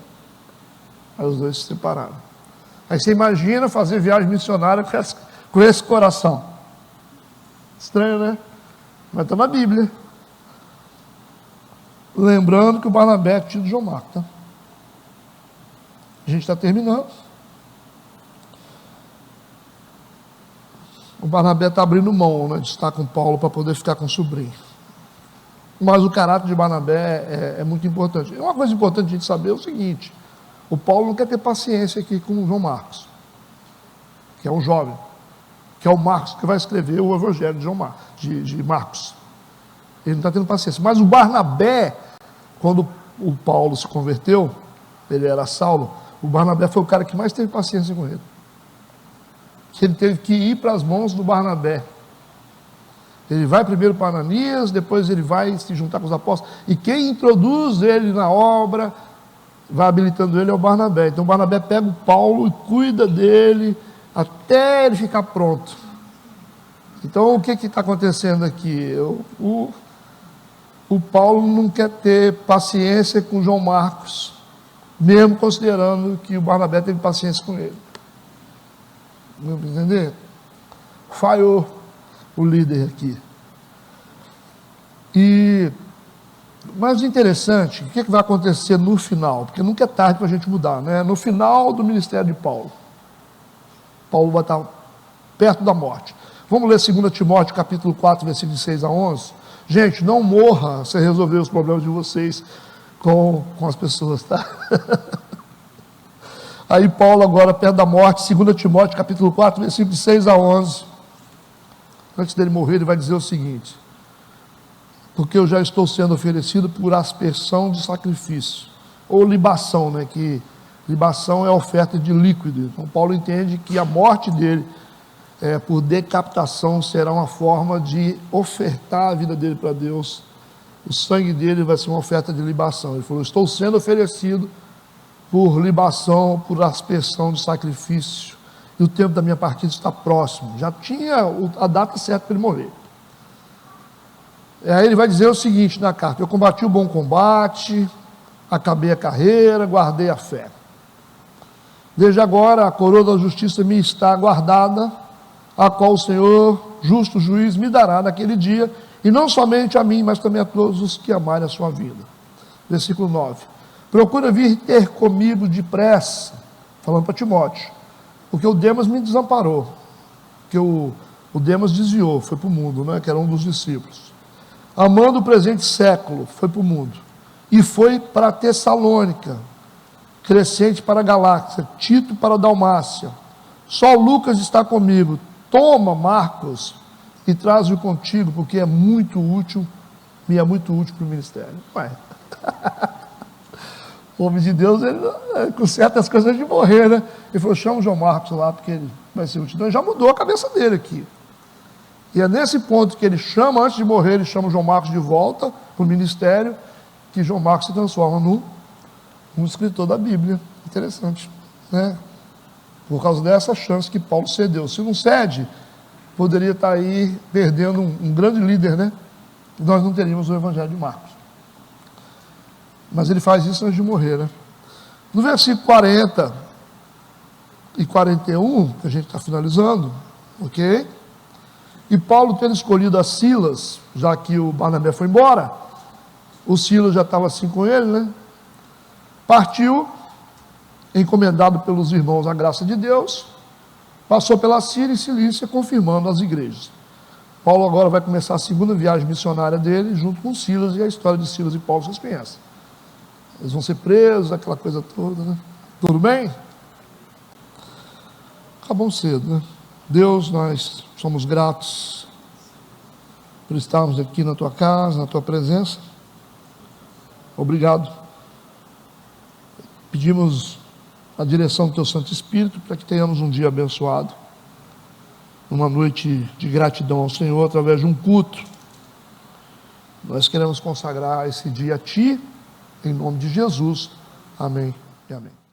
Aí os dois se separaram. Aí você imagina fazer viagem missionária com esse coração. Estranho, né? Mas está na Bíblia. Lembrando que o Barnabé é tio de João Marcos, tá? A gente está terminando. O Barnabé está abrindo mão, né, de estar com Paulo para poder ficar com o sobrinho. Mas o caráter de Barnabé é muito importante. Uma coisa importante a gente saber é o seguinte: o Paulo não quer ter paciência aqui com o João Marcos, que é um jovem, que é o Marcos que vai escrever o Evangelho de Marcos. Ele não está tendo paciência. Mas o Barnabé, quando o Paulo se converteu, ele era Saulo, o Barnabé foi o cara que mais teve paciência com ele. Que ele teve que ir para as mãos do Barnabé. Ele vai primeiro para Ananias, depois ele vai se juntar com os apóstolos, e quem introduz ele na obra, vai habilitando ele, é o Barnabé. Então o Barnabé pega o Paulo e cuida dele até ele ficar pronto. Então o que está acontecendo aqui? O Paulo não quer ter paciência com João Marcos, mesmo considerando que o Barnabé teve paciência com ele. Não entender? Falhou o líder aqui. Mas o interessante, o que vai acontecer no final? Porque nunca é tarde para a gente mudar, né? No final do ministério de Paulo, Paulo vai estar perto da morte. Vamos ler 2 Timóteo capítulo 4, versículos 6 a 11. Gente, não morra sem resolver os problemas de vocês com as pessoas, tá? Aí Paulo agora, perto da morte, 2 Timóteo capítulo 4, versículos 6 a 11. Antes dele morrer, ele vai dizer o seguinte: porque eu já estou sendo oferecido por aspersão de sacrifício, ou libação, né? Que libação é oferta de líquido. Então Paulo entende que a morte dele, por decapitação, será uma forma de ofertar a vida dele para Deus. O sangue dele vai ser uma oferta de libação. Ele falou: estou sendo oferecido por libação, por aspersão de sacrifício, e o tempo da minha partida está próximo. Já tinha a data certa para ele morrer. Aí ele vai dizer o seguinte na carta: eu combati o bom combate, acabei a carreira, guardei a fé. Desde agora a coroa da justiça me está guardada, a qual o Senhor, justo juiz, me dará naquele dia, e não somente a mim, mas também a todos os que amarem a sua vida. Versículo 9. Procura vir ter comigo depressa, falando para Timóteo, porque o Demas me desamparou, porque o Demas desviou, foi para o mundo, né, que era um dos discípulos. Amando o presente século, foi para o mundo, e foi para Tessalônica, Crescente para a Galáxia, Tito para a Dalmácia. Só Lucas está comigo. Toma Marcos e traz-o contigo, porque é muito útil, me é muito útil para o ministério. Ué. O homem de Deus, ele, com certas coisas de morrer, né? Ele falou: chama o João Marcos lá, porque ele vai ser útil. Então, ele já mudou a cabeça dele aqui. E é nesse ponto que ele chama, antes de morrer, ele chama o João Marcos de volta para o ministério, que João Marcos se transforma num escritor da Bíblia. Interessante, né? Por causa dessa chance que Paulo cedeu. Se não cede, poderia estar aí perdendo um grande líder, né? E nós não teríamos o Evangelho de Marcos. Mas ele faz isso antes de morrer, né? No versículo 40 e 41, que a gente está finalizando, ok? E Paulo, tendo escolhido a Silas, já que o Barnabé foi embora, o Silas já estava assim com ele, né? Partiu, encomendado pelos irmãos à graça de Deus, passou pela Síria e Cilícia, confirmando as igrejas. Paulo agora vai começar a segunda viagem missionária dele, junto com Silas, e a história de Silas e Paulo vocês conhecem. Eles vão ser presos, aquela coisa toda, né? Tudo bem? Acabamos cedo, né? Deus, nós somos gratos por estarmos aqui na tua casa, na tua presença. Obrigado. Pedimos a direção do teu Santo Espírito para que tenhamos um dia abençoado, uma noite de gratidão ao Senhor através de um culto Nós queremos consagrar esse dia a Ti, em nome de Jesus. Amém e amém.